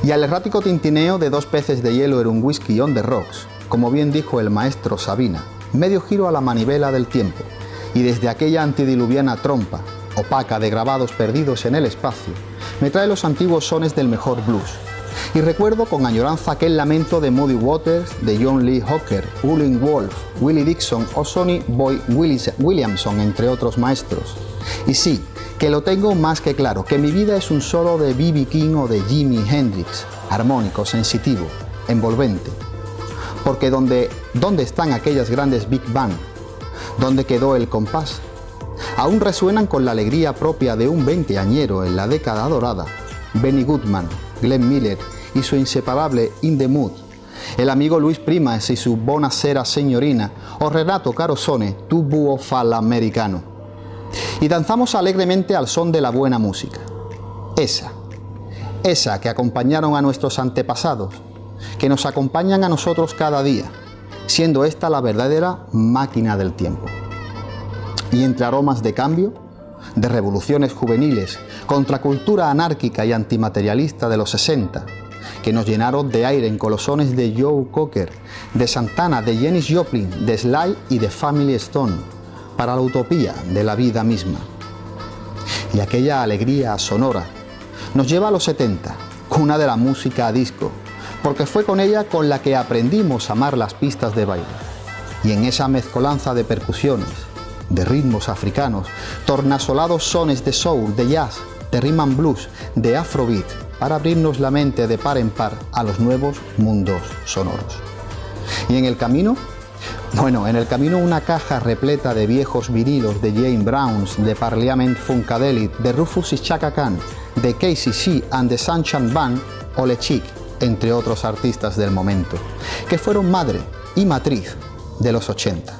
Y al errático tintineo de dos peces de hielo en un whisky on the rocks, como bien dijo el maestro Sabina, medio giro a la manivela del tiempo, y desde aquella antediluviana trompa, opaca de grabados perdidos en el espacio, me trae los antiguos sones del mejor blues. Y recuerdo con añoranza aquel lamento de Muddy Waters, de John Lee Hooker, Howlin' Wolf, Willie Dixon o Sonny Boy Williamson, entre otros maestros. Y sí, que lo tengo más que claro, que mi vida es un solo de B.B. King o de Jimi Hendrix, armónico, sensitivo, envolvente. Porque ¿dónde están aquellas grandes Big Band? ¿Dónde quedó el compás? Aún resuenan con la alegría propia de un veinteañero en la década dorada. Benny Goodman, Glenn Miller y su inseparable In the Mood, el amigo Luis Primas y su Buonasera Signorina, o Renato Carosone, Tu Búho Falla Americano. Y danzamos alegremente al son de la buena música. Esa que acompañaron a nuestros antepasados, que nos acompañan a nosotros cada día, siendo esta la verdadera máquina del tiempo. Y entre aromas de cambio, de revoluciones juveniles, contracultura anárquica y antimaterialista de los 60, que nos llenaron de aire en colosones de Joe Cocker, de Santana, de Janis Joplin, de Sly y de Family Stone, para la utopía de la vida misma. Y aquella alegría sonora nos lleva a los 70, cuna de la música a disco, porque fue con ella con la que aprendimos a amar las pistas de baile. Y en esa mezcolanza de percusiones, de ritmos africanos, tornasolados sones de soul, de jazz, de rhythm and blues, de afrobeat, para abrirnos la mente de par en par a los nuevos mundos sonoros. Y en el camino, una caja repleta de viejos vinilos de James Brown, de Parliament Funkadelic, de Rufus y Chaka Khan, de KCC and the Sunshine Band o Le Chic, entre otros artistas del momento, que fueron madre y matriz de los 80.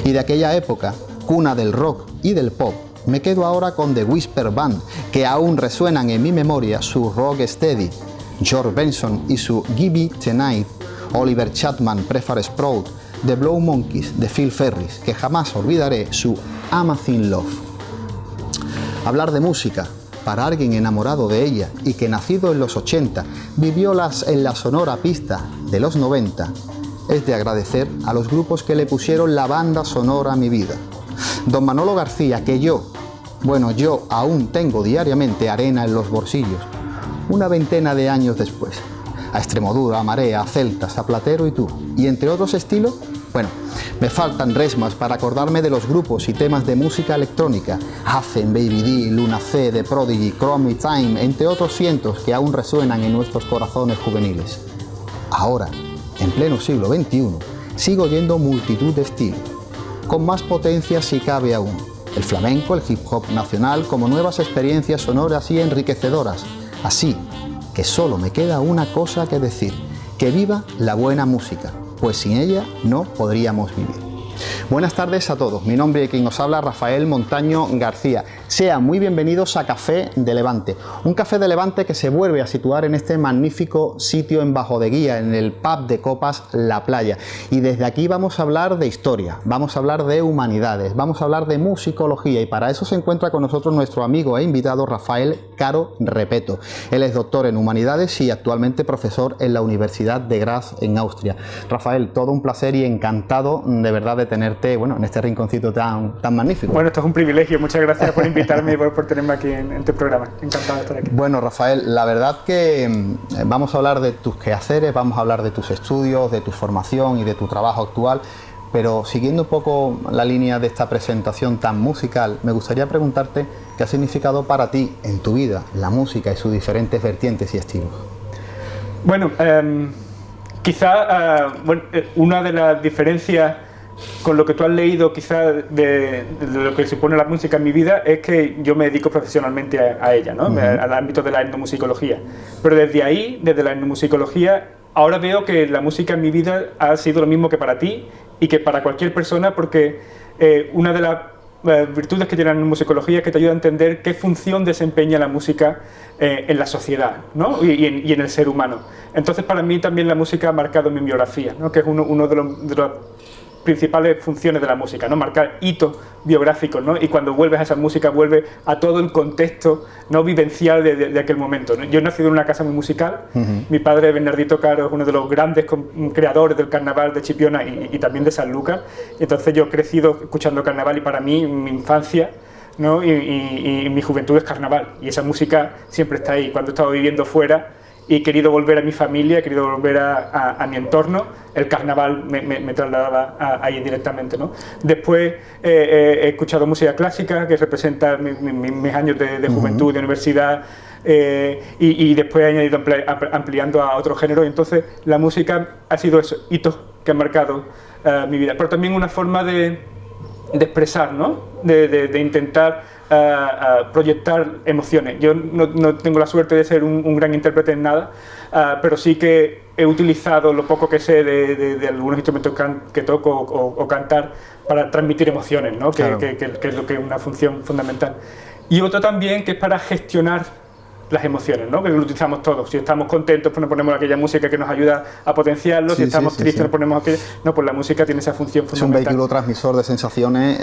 Y de aquella época, cuna del rock y del pop, me quedo ahora con The Whisper Band, que aún resuenan en mi memoria su Rock Steady, George Benson y su Give It Tonight, Oliver Chapman, Prefar Sprout, The Blow Monkeys de Phil Ferris, que jamás olvidaré su Amazing Love. Hablar de música para alguien enamorado de ella y que nacido en los 80 vivió en la sonora pista de los 90, es de agradecer a los grupos que le pusieron la banda sonora a mi vida. Don Manolo García, que yo aún tengo diariamente arena en los bolsillos, una veintena de años después. A Extremodura, a Marea, a Celtas, a Platero y Tú, y entre otros estilos, me faltan resmas para acordarme de los grupos y temas de música electrónica, Hazen, Baby D, Luna C, The Prodigy, Chrome Time, entre otros cientos que aún resuenan en nuestros corazones juveniles. Ahora, en pleno siglo XXI, sigo oyendo multitud de estilos, con más potencia si cabe aún. El flamenco, el hip hop nacional, como nuevas experiencias sonoras y enriquecedoras. Así que solo me queda una cosa que decir, que viva la buena música, pues sin ella no podríamos vivir. Buenas tardes a todos, mi nombre es quien os habla, Rafael Montaño García. Sean muy bienvenidos a Café de Levante, un café de Levante que se vuelve a situar en este magnífico sitio en Bajo de Guía, en el pub de copas La Playa. Y desde aquí vamos a hablar de historia, vamos a hablar de humanidades, vamos a hablar de musicología, y para eso se encuentra con nosotros nuestro amigo e invitado Rafael Caro Repeto. Él es doctor en humanidades y actualmente profesor en la Universidad de Graz en Austria. Rafael, todo un placer y encantado de verdad de tenerte en este rinconcito tan magnífico. Bueno, esto es un privilegio, muchas gracias por invitarme y por tenerme aquí en tu programa. Encantado de estar aquí. Bueno, Rafael, la verdad que vamos a hablar de tus quehaceres, vamos a hablar de tus estudios, de tu formación y de tu trabajo actual, pero siguiendo un poco la línea de esta presentación tan musical, me gustaría preguntarte qué ha significado para ti en tu vida la música y sus diferentes vertientes y estilos. Bueno, quizá una de las diferencias con lo que tú has leído quizá de lo que supone la música en mi vida es que yo me dedico profesionalmente a ella, ¿no? Al ámbito de la etnomusicología. Pero desde ahí, desde la etnomusicología, ahora veo que la música en mi vida ha sido lo mismo que para ti y que para cualquier persona, porque una de las virtudes que tiene la etnomusicología es que te ayuda a entender qué función desempeña la música en la sociedad, ¿no? y en el ser humano. Entonces, para mí también la música ha marcado mi biografía, ¿no? Que es uno de los principales funciones de la música, ¿no? Marcar hitos biográficos, ¿no? Y cuando vuelves a esa música, vuelves a todo el contexto, ¿no? Vivencial de aquel momento, ¿no? Yo he nacido en una casa muy musical. Mi padre, Bernardito Caro, es uno de los grandes creadores del carnaval de Chipiona y también de Sanlúcar. Y entonces yo he crecido escuchando carnaval, y para mí, mi infancia, ¿no? y mi juventud es carnaval, y esa música siempre está ahí. Cuando he estado viviendo fuera y he querido volver a mi familia, he querido volver a mi entorno, el carnaval me trasladaba ahí directamente, ¿no? Después he escuchado música clásica, que representa mis años de juventud, de universidad, y después he añadido ampliando a otros géneros. Y entonces la música ha sido esos hitos que han marcado mi vida, pero también una forma de expresar, ¿no? de intentar proyectar emociones. Yo no tengo la suerte de ser un gran intérprete en nada, pero sí que he utilizado lo poco que sé de algunos instrumentos que toco o cantar para transmitir emociones, ¿no? Claro. que es lo que es una función fundamental. Y otro también que es para gestionar las emociones, ¿no? Que lo utilizamos todos. Si estamos contentos, pues nos ponemos aquella música que nos ayuda a potenciarlo. Si estamos tristes, nos ponemos aquella. No, pues la música tiene esa función fundamental. Es un vehículo transmisor de sensaciones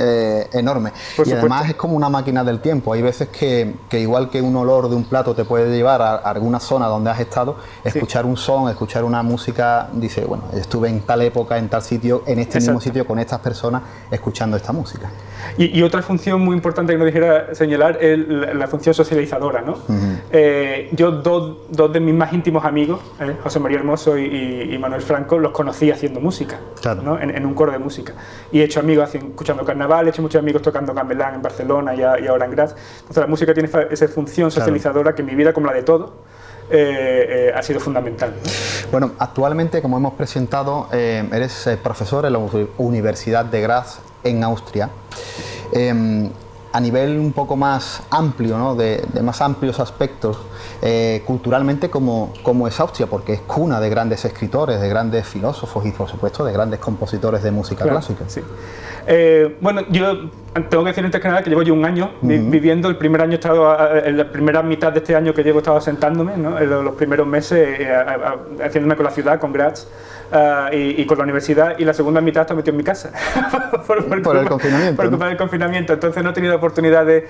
enorme. Y además es como una máquina del tiempo. Hay veces que igual que un olor de un plato te puede llevar a alguna zona donde has estado, escuchar un son, escuchar una música, dice, bueno, estuve en tal época, en tal sitio, en este mismo sitio, con estas personas, escuchando esta música. Y otra función muy importante que nos dijera señalar es la función socializadora, ¿no? Yo dos de mis más íntimos amigos, José María Hermoso y Manuel Franco, los conocí haciendo música, claro, ¿no? en un coro de música. Y he hecho amigos escuchando carnaval, he hecho muchos amigos tocando gamelán en Barcelona y ahora en Graz. Entonces la música tiene esa función socializadora, claro, que en mi vida, como la de todos, ha sido fundamental, ¿no? Bueno, actualmente, como hemos presentado, eres profesor en la Universidad de Graz, en Austria. A nivel un poco más amplio, ¿no? de más amplios aspectos, culturalmente, como es Austria, porque es cuna de grandes escritores, de grandes filósofos y, por supuesto, de grandes compositores de música clásica. Sí. Bueno, yo tengo que decir antes que nada que llevo yo un año viviendo. El primer año he estado, en la primera mitad de este año que llevo, he estado asentándome, ¿no? En los primeros meses haciéndome con la ciudad, con Graz, y con la universidad, y la segunda mitad he estado metido en mi casa por el confinamiento. Por culpa del confinamiento. Entonces no he tenido oportunidad de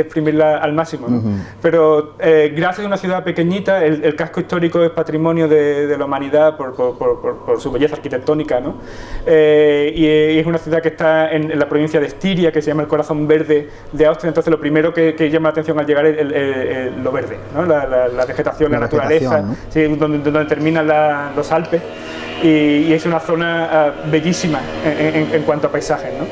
exprimirla al máximo, ¿no? Pero Graz es una ciudad pequeñita, el casco histórico es patrimonio de la humanidad por su belleza arquitectónica, ¿no? Y es una ciudad que está en la provincia de Estiria, que se llama el corazón verde de Austria. Entonces lo primero que llama la atención al llegar es lo verde, ¿no? La vegetación, la naturaleza, ¿no? Sí, donde terminan los Alpes, y es una zona bellísima en cuanto a paisajes, ¿no?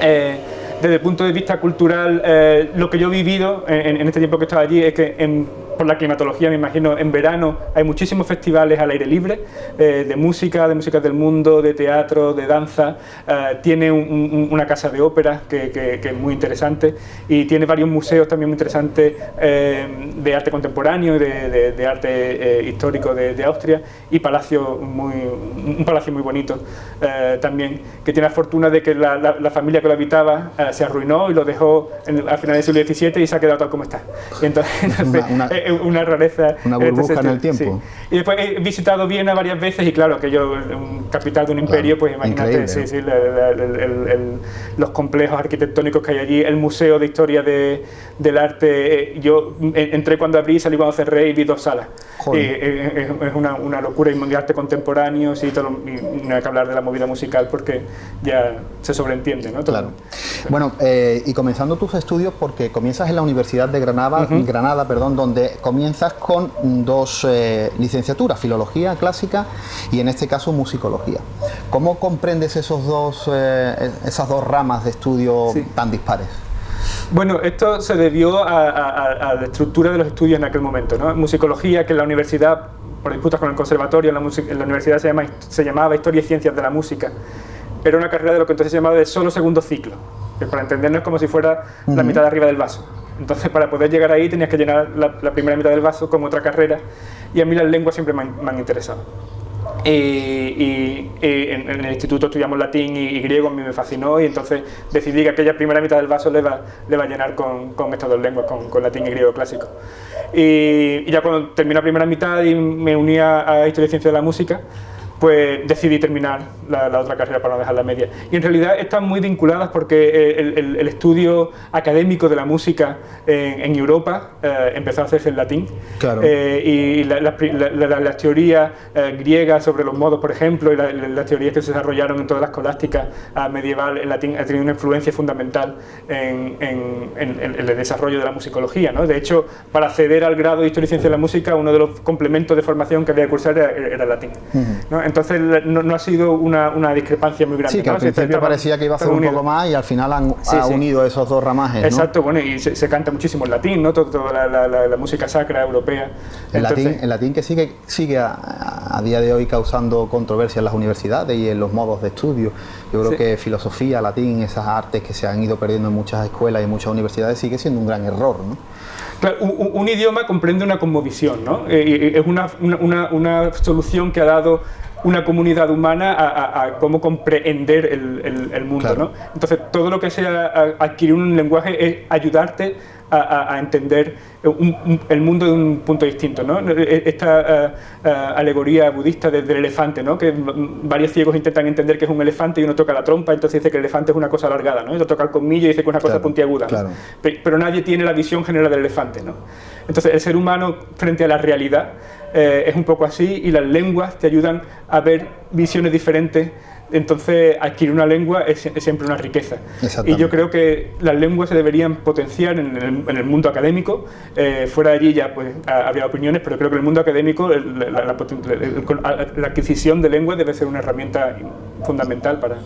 Desde el punto de vista cultural, lo que yo he vivido en este tiempo que he estado allí es que por la climatología, me imagino, en verano hay muchísimos festivales al aire libre, de música del mundo, de teatro, de danza. Tiene una casa de ópera que es muy interesante, y tiene varios museos también muy interesantes de arte contemporáneo y de arte histórico de Austria, y un palacio muy bonito también, que tiene la fortuna de que la familia que lo habitaba se arruinó y lo dejó al final del siglo XVII y se ha quedado tal como está. Y entonces una rareza. Una burbuja en el tiempo. Sí. Y después he visitado Viena varias veces, y claro, que yo, capital de un imperio, pues imagínate, los complejos arquitectónicos que hay allí, el museo de historia del arte. Yo entré cuando abrí, salí cuando cerré y vi 2 salas. Es una locura, y de arte contemporáneo, y no hay que hablar de la movida musical porque ya se sobreentiende, ¿no? Todo. Claro. Bueno, y comenzando tus estudios, porque comienzas en la Universidad de Granada, donde comienzas con 2 licenciaturas, filología clásica y en este caso musicología. ¿Cómo comprendes esas dos ramas de estudio tan dispares? Bueno, esto se debió a la estructura de los estudios en aquel momento, ¿no? Musicología, que en la universidad, por disputas con el conservatorio, en la universidad se llamaba Historia y Ciencias de la Música. Era una carrera de lo que entonces se llamaba de solo segundo ciclo, que para entendernos es como si fuera la mitad de arriba del vaso. Entonces, para poder llegar ahí tenías que llenar la primera mitad del vaso como otra carrera, y a mí las lenguas siempre me han interesado. Y en el instituto estudiamos latín y griego, a mí me fascinó, y entonces decidí que aquella primera mitad del vaso le va a llenar con estas 2 lenguas, con latín y griego clásico. Y ya cuando terminé la primera mitad y me uní a Historia y Ciencia de la Música, pues decidí terminar la otra carrera para no dejar la media. Y en realidad están muy vinculadas porque el estudio académico de la música en Europa empezó a hacerse en latín. Claro. Y las teorías griegas sobre los modos, por ejemplo, y las teorías que se desarrollaron en toda la escolástica medieval en latín ha tenido una influencia fundamental en el desarrollo de la musicología, ¿no? De hecho, para acceder al grado de Historia y Ciencia de la Música, uno de los complementos de formación que había que cursar era el latín, ¿no? Entonces no ha sido una discrepancia muy grande. Sí, que al principio parecía que iba a ser un poco más y al final ha unido esos dos ramajes, ¿no? Exacto, bueno, y se canta muchísimo en latín, ¿no? Toda la música sacra europea. El latín que sigue a día de hoy causando controversia en las universidades y en los modos de estudio. Yo creo que filosofía, latín, esas artes que se han ido perdiendo en muchas escuelas y en muchas universidades sigue siendo un gran error, ¿no? Claro, un idioma comprende una cosmovisión, ¿no? Es una solución que ha dado una comunidad humana a cómo comprehender el mundo, claro, ¿no? Entonces, todo lo que sea adquirir un lenguaje es ayudarte a entender el mundo de un punto distinto, ¿no? Esta alegoría budista del elefante, ¿no? Que varios ciegos intentan entender que es un elefante y uno toca la trompa, entonces dice que el elefante es una cosa alargada, ¿no? Y otro toca el colmillo y dice que es una cosa puntiaguda, ¿no? Claro. Pero nadie tiene la visión general del elefante, ¿no? Entonces, el ser humano frente a la realidad es un poco así, y las lenguas te ayudan a ver visiones diferentes. Entonces, adquirir una lengua es siempre una riqueza. Y yo creo que las lenguas se deberían potenciar en el mundo académico. Fuera de allí ya pues había opiniones, pero creo que en el mundo académico la adquisición de lenguas debe ser una herramienta fundamental para...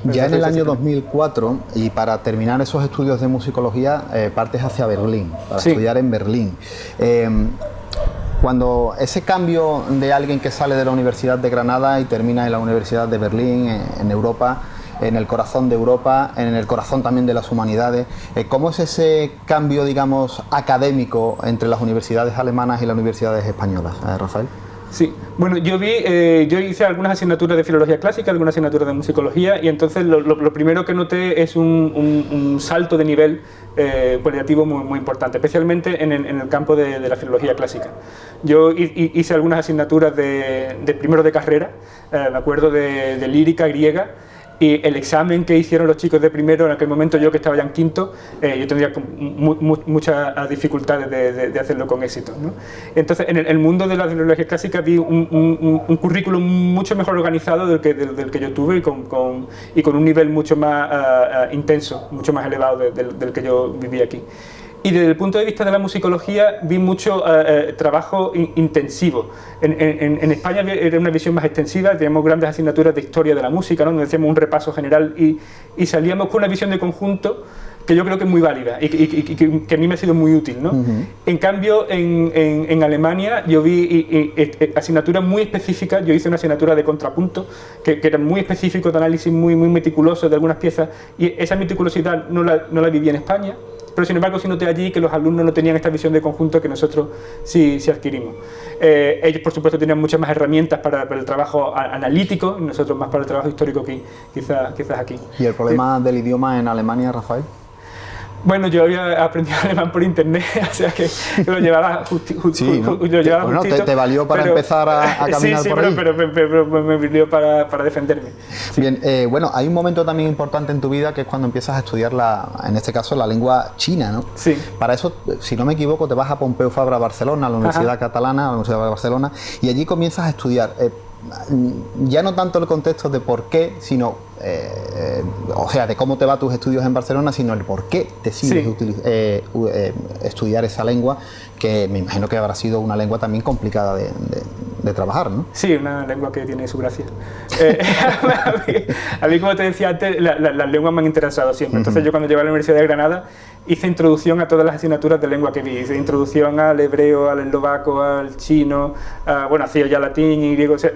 Ya en el año 2004, y para terminar esos estudios de musicología, partes hacia Berlín, para estudiar en Berlín. Cuando ese cambio de alguien que sale de la Universidad de Granada y termina en la Universidad de Berlín, en Europa, en el corazón de Europa, en el corazón también de las humanidades, ¿cómo es ese cambio, digamos, académico entre las universidades alemanas y las universidades españolas, Rafael? Sí, bueno, yo hice algunas asignaturas de filología clásica, algunas asignaturas de musicología, y entonces lo primero que noté es un salto de nivel cualitativo muy importante, especialmente en el campo de la filología clásica. Yo hice algunas asignaturas de primero de carrera, me acuerdo de lírica griega, y el examen que hicieron los chicos de primero, en aquel momento yo que estaba ya en quinto, yo tendría muchas dificultades de hacerlo con éxito, ¿no? Entonces, en el mundo de la filología clásica vi un currículum mucho mejor organizado del que yo tuve, y con un nivel mucho más intenso, mucho más elevado del que yo viví aquí. Y desde el punto de vista de la musicología vi mucho trabajo intensivo. En España era una visión más extensiva, teníamos grandes asignaturas de historia de la música, ¿no? Donde hacíamos un repaso general y salíamos con una visión de conjunto que yo creo que es muy válida y que a mí me ha sido muy útil, ¿no? En cambio, en Alemania yo vi asignaturas muy específicas. Yo hice una asignatura de contrapunto que era muy específico, de análisis muy meticuloso de algunas piezas, y esa meticulosidad no la viví en España. Pero sin embargo sí noté allí que los alumnos no tenían esta visión de conjunto que nosotros sí adquirimos. Ellos, por supuesto, tenían muchas más herramientas para el trabajo analítico, y nosotros más para el trabajo histórico que quizás aquí. ¿Y el problema del idioma en Alemania, Rafael? Bueno, yo había aprendido alemán por internet, o sea que lo llevaba justito. Bueno, te valió para empezar a caminar por ahí. Pero me valió para defenderme. Sí. Bien, bueno, hay un momento también importante en tu vida que es cuando empiezas a estudiar, en este caso, la lengua china, ¿no? Sí. Para eso, si no me equivoco, te vas a Pompeu Fabra, Barcelona, a la Universidad Catalana, a la Universidad de Barcelona, y allí comienzas a estudiar. Ya no tanto el contexto de por qué, sino o sea, de cómo te va tus estudios en Barcelona, sino el por qué decides estudiar esa lengua, que me imagino que habrá sido una lengua también complicada de trabajar, ¿no? Sí, una lengua que tiene su gracia. A mí, como te decía antes, las lenguas me han interesado siempre. Entonces yo cuando llegué a la Universidad de Granada hice introducción a todas las asignaturas de lengua que vi. Hice introducción al hebreo, al eslovaco, al chino, bueno, hacía ya latín y griego. O sea,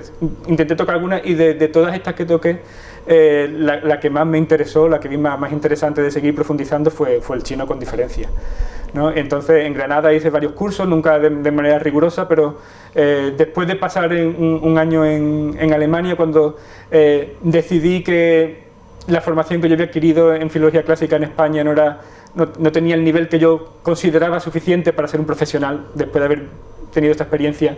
intenté tocar algunas, y de todas estas que toqué, la que más me interesó, la que vi más interesante de seguir profundizando fue el chino, con diferencia, ¿no? Entonces en Granada hice varios cursos, nunca de manera rigurosa, pero después de pasar un año en Alemania, cuando decidí que la formación que yo había adquirido en filología clásica en España no tenía el nivel que yo consideraba suficiente para ser un profesional, después de haber tenido esta experiencia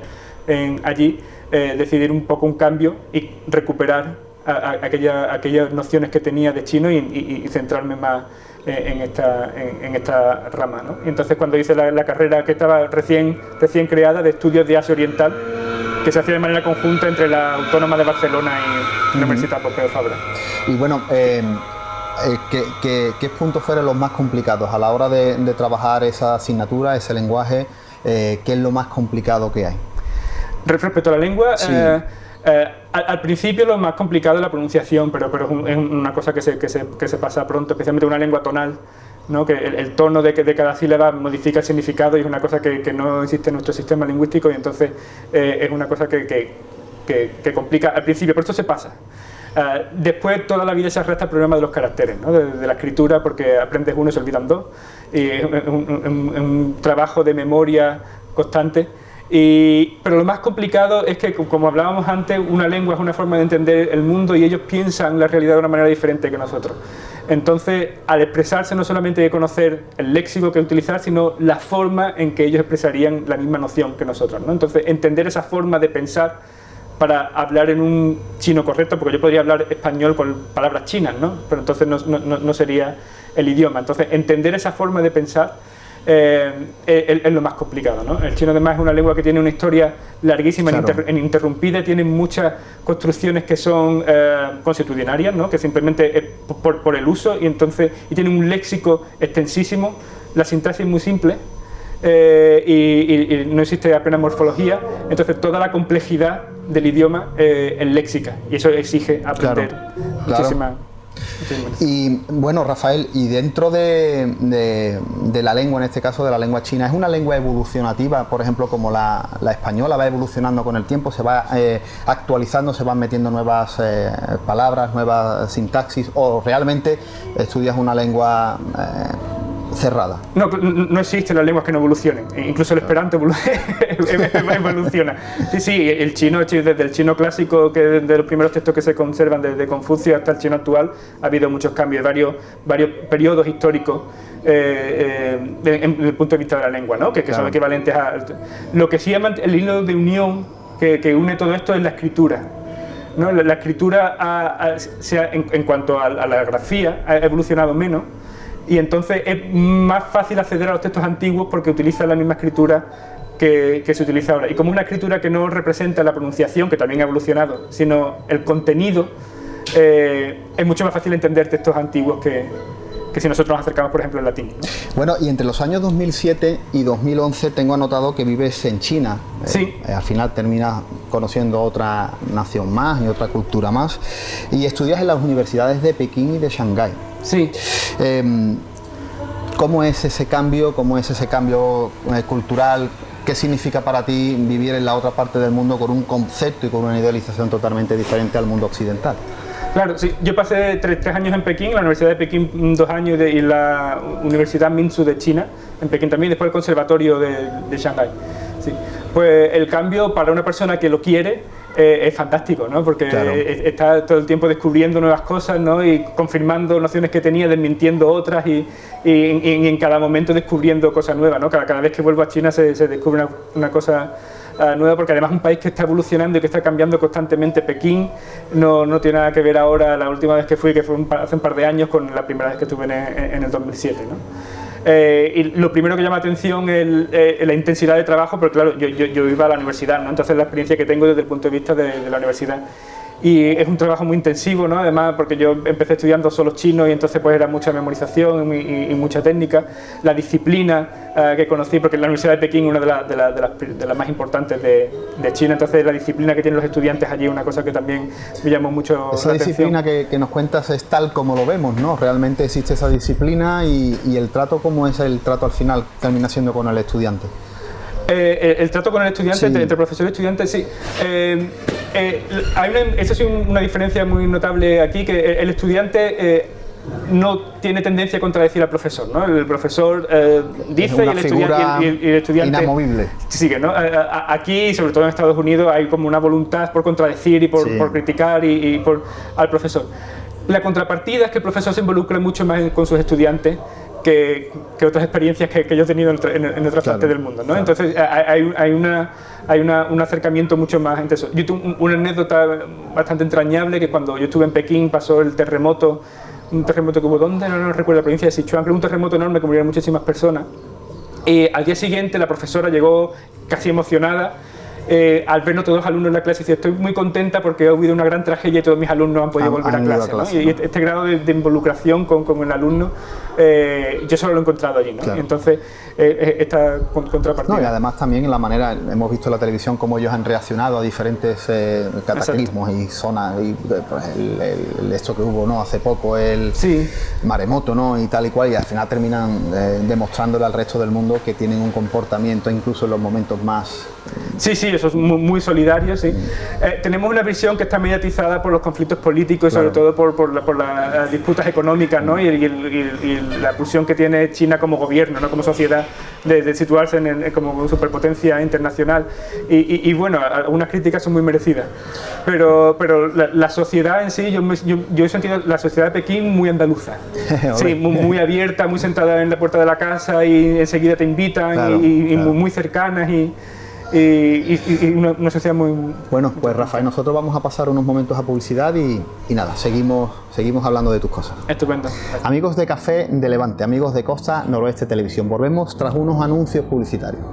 allí, decidir un poco un cambio y recuperar aquellas nociones que tenía de chino y centrarme más en esta rama, ¿no? Y entonces cuando hice la carrera que estaba recién creada de estudios de Asia Oriental, que se hacía de manera conjunta entre la Autónoma de Barcelona y la Universitat Pompeu Fabra. Y bueno, ¿qué puntos fueron los más complicados a la hora de trabajar esa asignatura, ese lenguaje? ¿Qué es lo más complicado que hay? Respecto a la lengua, sí. Al principio lo más complicado es la pronunciación, pero es una cosa que se pasa pronto, especialmente una lengua tonal, ¿no? Que el tono de cada sílaba modifica el significado y es una cosa que no existe en nuestro sistema lingüístico, y entonces es una cosa que complica al principio, pero esto se pasa. Después toda la vida se arrastra el problema de los caracteres, ¿no? de la escritura, porque aprendes uno y se olvidan dos, y es un trabajo de memoria constante. Pero lo más complicado es que, como hablábamos antes, una lengua es una forma de entender el mundo y ellos piensan la realidad de una manera diferente que nosotros. Entonces, al expresarse no solamente hay que conocer el léxico que utilizar, sino la forma en que ellos expresarían la misma noción que nosotros, ¿no? Entonces, entender esa forma de pensar para hablar en un chino correcto, porque yo podría hablar español con palabras chinas, ¿no? Pero entonces no sería el idioma. Entonces, entender esa forma de pensar es lo más complicado, ¿no? El chino además es una lengua que tiene una historia larguísima, claro, ininterrumpida, tiene muchas construcciones que son constitucionarias, ¿no? Que simplemente es por el uso, y tiene un léxico extensísimo, la sintaxis muy simple, y no existe apenas morfología, entonces toda la complejidad del idioma es léxica, y eso exige aprender, claro, muchísima. Y bueno, Rafael, y dentro de la lengua, en este caso de la lengua china, ¿es una lengua evolucionativa, por ejemplo, como la española va evolucionando con el tiempo, se va actualizando, se van metiendo nuevas palabras, nuevas sintaxis, o realmente estudias una lengua cerrada? No existen las lenguas que no evolucionen, incluso el esperanto evoluciona. Sí, el chino, desde el chino clásico, que de los primeros textos que se conservan desde Confucio hasta el chino actual, ha habido muchos cambios, varios periodos históricos desde el punto de vista de la lengua, ¿no? Que claro, son equivalentes a... Lo que sí llama el hilo de unión que une todo esto es la escritura, ¿no? La escritura en cuanto a la grafía ha evolucionado menos, y entonces es más fácil acceder a los textos antiguos porque utiliza la misma escritura que se utiliza ahora. Y como es una escritura que no representa la pronunciación, que también ha evolucionado, sino el contenido, es mucho más fácil entender textos antiguos que si nosotros nos acercamos, por ejemplo, al latín, ¿no? Bueno, y entre los años 2007 y 2011 tengo anotado que vives en China. Sí. Al final terminas conociendo otra nación más y otra cultura más. Y estudias en las universidades de Pekín y de Shanghái. Sí. ¿Cómo es ese cambio? ¿Cómo es ese cambio cultural? ¿Qué significa para ti vivir en la otra parte del mundo con un concepto y con una idealización totalmente diferente al mundo occidental? Claro, sí. Yo pasé tres años en Pekín, la Universidad de Pekín 2 años y la Universidad Minzu de China, en Pekín también, después el Conservatorio de Shanghái. Sí. Pues el cambio para una persona que lo quiere es fantástico, ¿no? Porque claro, está todo el tiempo descubriendo nuevas cosas, ¿no? Y confirmando nociones que tenía, desmintiendo otras y en cada momento descubriendo cosas nuevas, ¿no? Cada vez que vuelvo a China se descubre una cosa nueva, porque además es un país que está evolucionando y que está cambiando constantemente. Pekín no tiene nada que ver ahora, la última vez que fui, que fue hace un par de años, con la primera vez que estuve en el 2007, ¿no? Y lo primero que llama la atención es la intensidad de trabajo, porque claro, yo iba a la universidad, ¿no? Entonces la experiencia que tengo desde el punto de vista de la universidad. Y es un trabajo muy intensivo, ¿no? Además, porque yo empecé estudiando solo chino y entonces pues era mucha memorización y mucha técnica. La disciplina que conocí, porque la Universidad de Pekín es una de las más importantes de China, entonces la disciplina que tienen los estudiantes allí es una cosa que también me llamó mucho la atención. Esa disciplina que nos cuentas es tal como lo vemos, ¿no? Realmente existe esa disciplina y el trato, ¿cómo es el trato al final? Termina siendo con el estudiante. El trato con el estudiante, sí, entre profesor y estudiante, sí. Esa es una diferencia muy notable aquí, que el estudiante no tiene tendencia a contradecir al profesor, ¿no? El profesor dice y el estudiante inamovible. Sigue, ¿no? Aquí, sobre todo en Estados Unidos, hay como una voluntad por contradecir y por criticar al profesor. La contrapartida es que el profesor se involucra mucho más con sus estudiantes que otras experiencias que yo he tenido en otras partes del mundo, ¿no? Entonces hay un acercamiento mucho más intenso. Yo tuve una anécdota bastante entrañable, que cuando yo estuve en Pekín pasó el terremoto, un terremoto que hubo, ¿dónde? No recuerdo, la provincia de Sichuan, pero un terremoto enorme que murieron muchísimas personas. Y al día siguiente la profesora llegó casi emocionada, al vernos todos los alumnos en la clase, y dice: estoy muy contenta porque ha habido una gran tragedia y todos mis alumnos han podido volver a clase, ¿no? Y este grado de involucración con el alumno, yo solo lo he encontrado allí, ¿no? Claro. Y entonces, esta contrapartida. No, y además también en la manera, hemos visto en la televisión cómo ellos han reaccionado a diferentes cataclismos. Exacto. Y zonas, y pues, esto que hubo, ¿no?, hace poco, el maremoto, ¿no?, y tal y cual, y al final terminan demostrándole al resto del mundo que tienen un comportamiento, incluso en los momentos más... Sí, eso es muy solidario, sí. Tenemos una visión que está mediatizada por los conflictos políticos y sobre todo por las disputas económicas, ¿no? y la pulsión que tiene China como gobierno, ¿no?, como sociedad, de situarse como superpotencia internacional. Y bueno, algunas críticas son muy merecidas. Pero la sociedad en sí, yo he sentido la sociedad de Pekín muy andaluza. Sí, muy abierta, muy sentada en la puerta de la casa y enseguida te invitan, claro, y muy cercanas y una sociedad muy... Bueno, pues Rafael, nosotros vamos a pasar unos momentos a publicidad y nada, seguimos hablando de tus cosas. Estupendo. Amigos de Café de Levante, amigos de Costa Noroeste Televisión, volvemos tras unos anuncios publicitarios.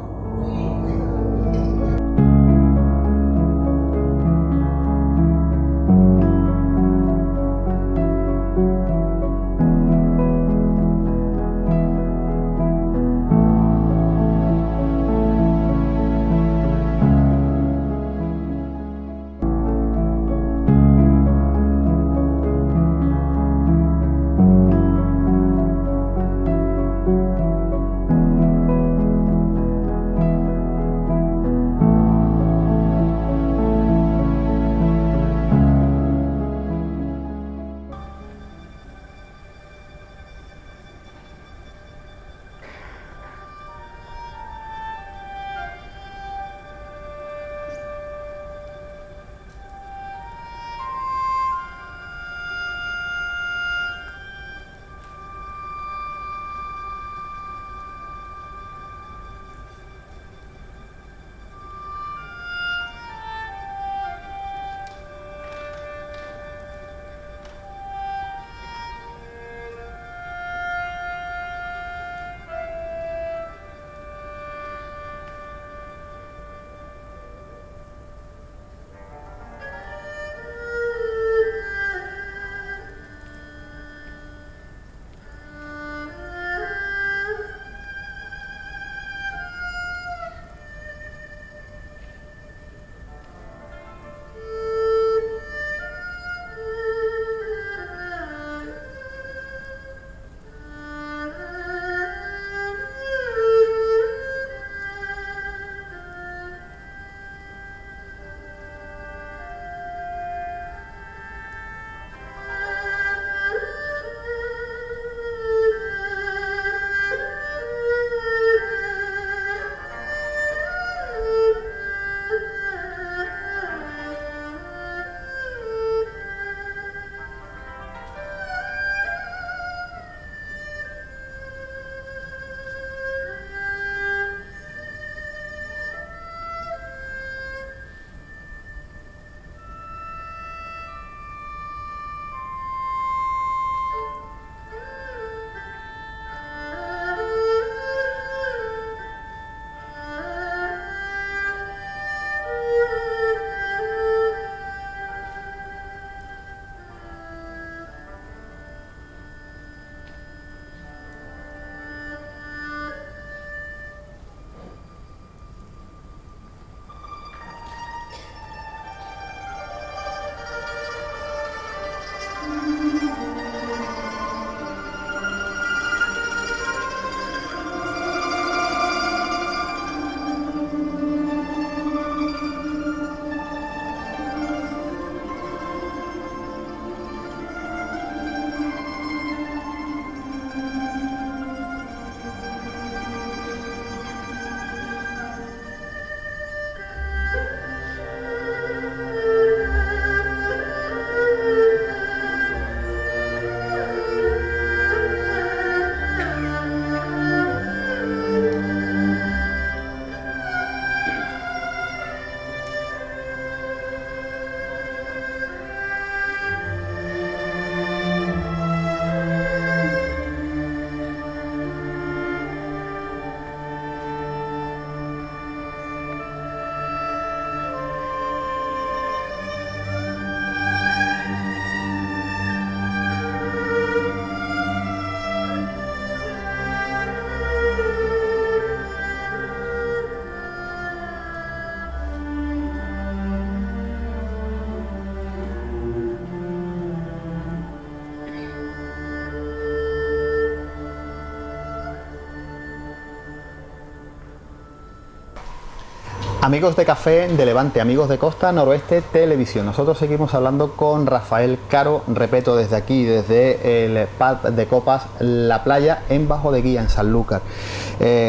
Amigos de Café de Levante, amigos de Costa Noroeste Televisión. Nosotros seguimos hablando con Rafael Caro, repito, desde aquí, desde el pub de copas La Playa, en Bajo de Guía, en Sanlúcar.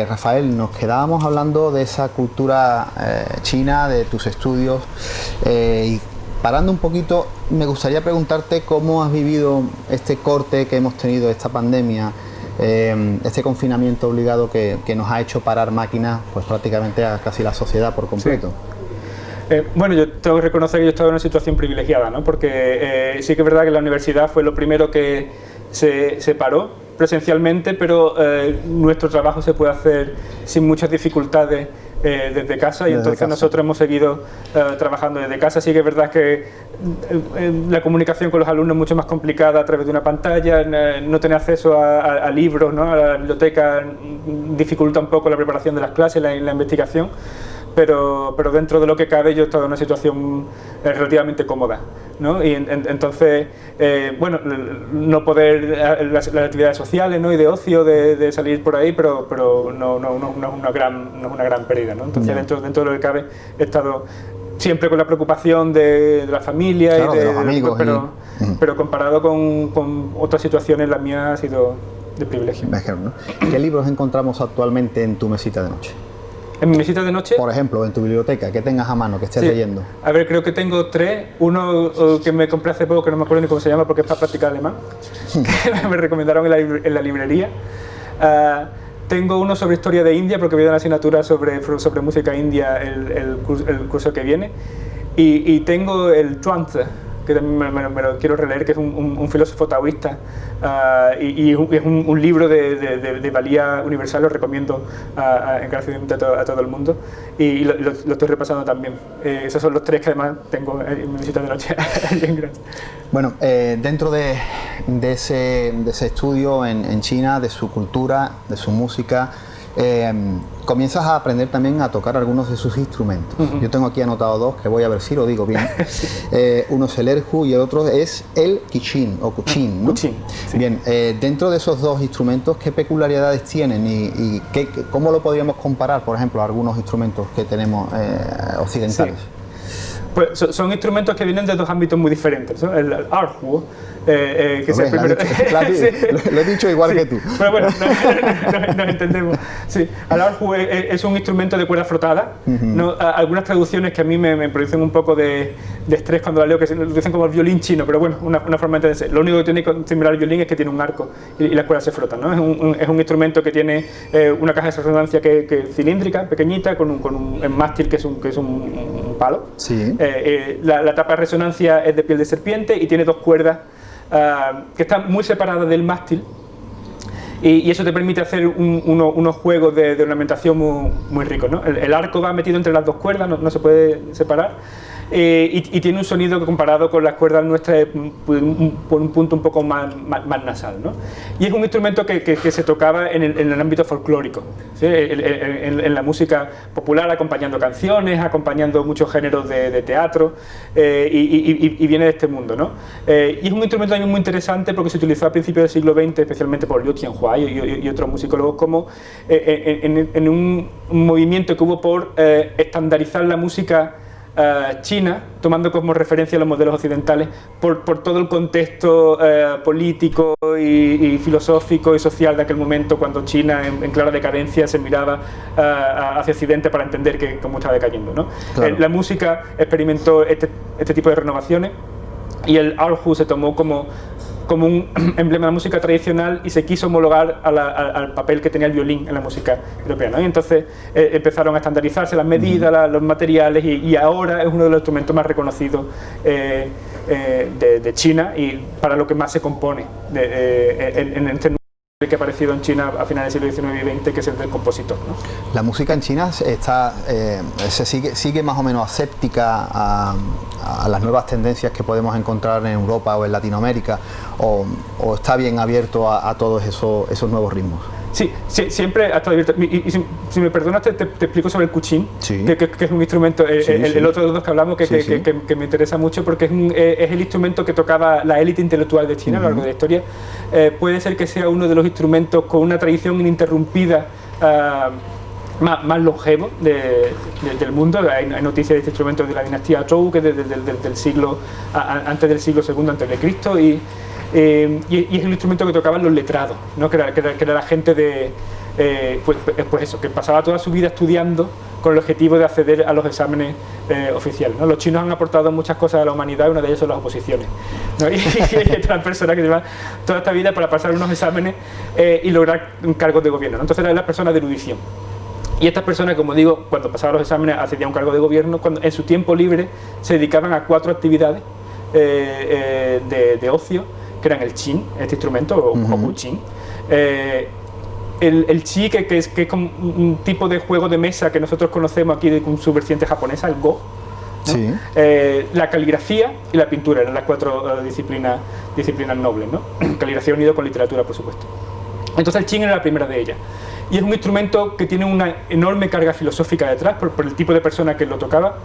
Rafael, nos quedábamos hablando de esa cultura china, de tus estudios, y parando un poquito, me gustaría preguntarte cómo has vivido este corte que hemos tenido, esta pandemia, este confinamiento obligado que nos ha hecho parar máquinas, pues prácticamente a casi la sociedad por completo. Sí. Bueno, yo tengo que reconocer que yo estaba en una situación privilegiada, ¿no? Porque sí que es verdad que la universidad fue lo primero que se paró presencialmente, pero nuestro trabajo se puede hacer sin muchas dificultades desde casa, y entonces nosotros hemos seguido trabajando desde casa. Sí que es verdad que la comunicación con los alumnos es mucho más complicada a través de una pantalla, no tener acceso a libros, ¿no? A la biblioteca dificulta un poco la preparación de las clases, la investigación. Pero dentro de lo que cabe yo he estado en una situación relativamente cómoda, ¿no? Y entonces, bueno, no poder, las actividades sociales, ¿no? Y de ocio, de salir por ahí, pero no es una gran pérdida, ¿no? Entonces, dentro de lo que cabe he estado siempre con la preocupación de la familia, claro, y de los amigos, pero comparado con otras situaciones, la mía ha sido de privilegio. ¿No? ¿Qué libros encontramos actualmente en tu mesita de noche? En mi mesita de noche. Por ejemplo, en tu biblioteca, que tengas a mano, que estés leyendo. A ver, creo que tengo 3. Uno que me compré hace poco, que no me acuerdo ni cómo se llama, porque es para practicar alemán, que me recomendaron en la librería. Tengo uno sobre historia de India, porque voy a dar una asignatura sobre música india el curso que viene. Y tengo el Zhuangzi, que también me lo quiero releer, que es un filósofo taoísta, y es un libro de valía universal. Lo recomiendo encarecidamente a todo el mundo, y lo estoy repasando también. Esos son los 3 que además tengo en mi visita de noche en Graz. Bueno, dentro de ese estudio en China, de su cultura, de su música, comienzas a aprender también a tocar algunos de sus instrumentos. Yo tengo aquí anotado 2 que voy a ver si lo digo bien. Uno es el erhu y el otro es el qiqin o kuchin, ¿no? Kuchin, sí. Bien, dentro de esos 2 instrumentos, ¿qué peculiaridades tienen y cómo lo podríamos comparar, por ejemplo, a algunos instrumentos que tenemos occidentales? Sí. Pues son instrumentos que vienen de 2 ámbitos muy diferentes, ¿no? El erhu, que es el primero. Lo he dicho igual que tú. Pero bueno, nos entendemos. Sí, el erhu es un instrumento de cuerda frotada, ¿no? Algunas traducciones que a mí me producen un poco de estrés cuando la leo, que lo dicen como el violín chino, pero bueno, una forma de entenderse. Lo único que tiene similar al violín es que tiene un arco y las cuerdas se frotan, ¿no? Es un instrumento que tiene una caja de resonancia que cilíndrica, pequeñita, con un mástil que es un palo. Sí. La tapa de resonancia es de piel de serpiente y tiene 2 cuerdas que están muy separadas del mástil, y eso te permite hacer unos juegos de ornamentación muy ricos, ¿no? El arco va metido entre las 2 cuerdas, no se puede separar, y tiene un sonido que, comparado con las cuerdas nuestras, por un punto un poco más nasal, ¿no? Y es un instrumento que se tocaba en el ámbito folclórico, ¿sí? En la música popular, acompañando canciones, acompañando muchos géneros de teatro, y viene de este mundo, ¿no? Y es un instrumento también muy interesante porque se utilizó a principios del siglo XX, especialmente por Liu Tianhua y otros musicólogos, como en un movimiento que hubo por estandarizar la música China, tomando como referencia los modelos occidentales por todo el contexto político y filosófico y social de aquel momento, cuando China, en clara decadencia, se miraba hacia Occidente para entender cómo estaba decayendo, ¿no? Claro. La música experimentó este tipo de renovaciones, y el erhu se tomó como un emblema de la música tradicional y se quiso homologar al papel que tenía el violín en la música europea, ¿no? Y entonces empezaron a estandarizarse las medidas, los materiales, y ahora es uno de los instrumentos más reconocidos de China, y para lo que más se compone en este número que ha aparecido en China a finales del siglo XIX y XX, que es el del compositor, ¿no? La música en China sigue más o menos aséptica a las nuevas tendencias que podemos encontrar en Europa o en Latinoamérica, o está bien abierto a todos esos nuevos ritmos. Sí, siempre ha estado abierto. Y si me perdonas, te explico sobre el kuchin, sí. que es un instrumento, el otro de los dos que hablamos, que me interesa mucho, porque es el instrumento que tocaba la élite intelectual de China a lo largo de la historia. Puede ser que sea uno de los instrumentos con una tradición ininterrumpida más longevo del mundo. Hay noticias de este instrumento de la dinastía Zhou, que es del siglo, antes del siglo II antes de Cristo, y es un instrumento que tocaban los letrados, ¿no? que era la gente de pues eso, que pasaba toda su vida estudiando con el objetivo de acceder a los exámenes oficiales, ¿no? Los chinos han aportado muchas cosas a la humanidad, y una de ellas son las oposiciones, ¿no? Y estas personas que llevan toda esta vida para pasar unos exámenes y lograr cargos de gobierno, ¿no? Entonces eran las personas de erudición. Y estas personas, como digo, cuando pasaban los exámenes accedían a un cargo de gobierno, cuando en su tiempo libre se dedicaban a 4 actividades de ocio, que eran el qin, este instrumento, o kuqin. El chi, que es como un tipo de juego de mesa que nosotros conocemos aquí con su vertiente japonesa, el go, ¿no? Sí. La caligrafía y la pintura eran las 4 disciplinas nobles, ¿no? Caligrafía unido con literatura, por supuesto. Entonces el qin era la primera de ellas. Y es un instrumento que tiene una enorme carga filosófica detrás por el tipo de persona que lo tocaba.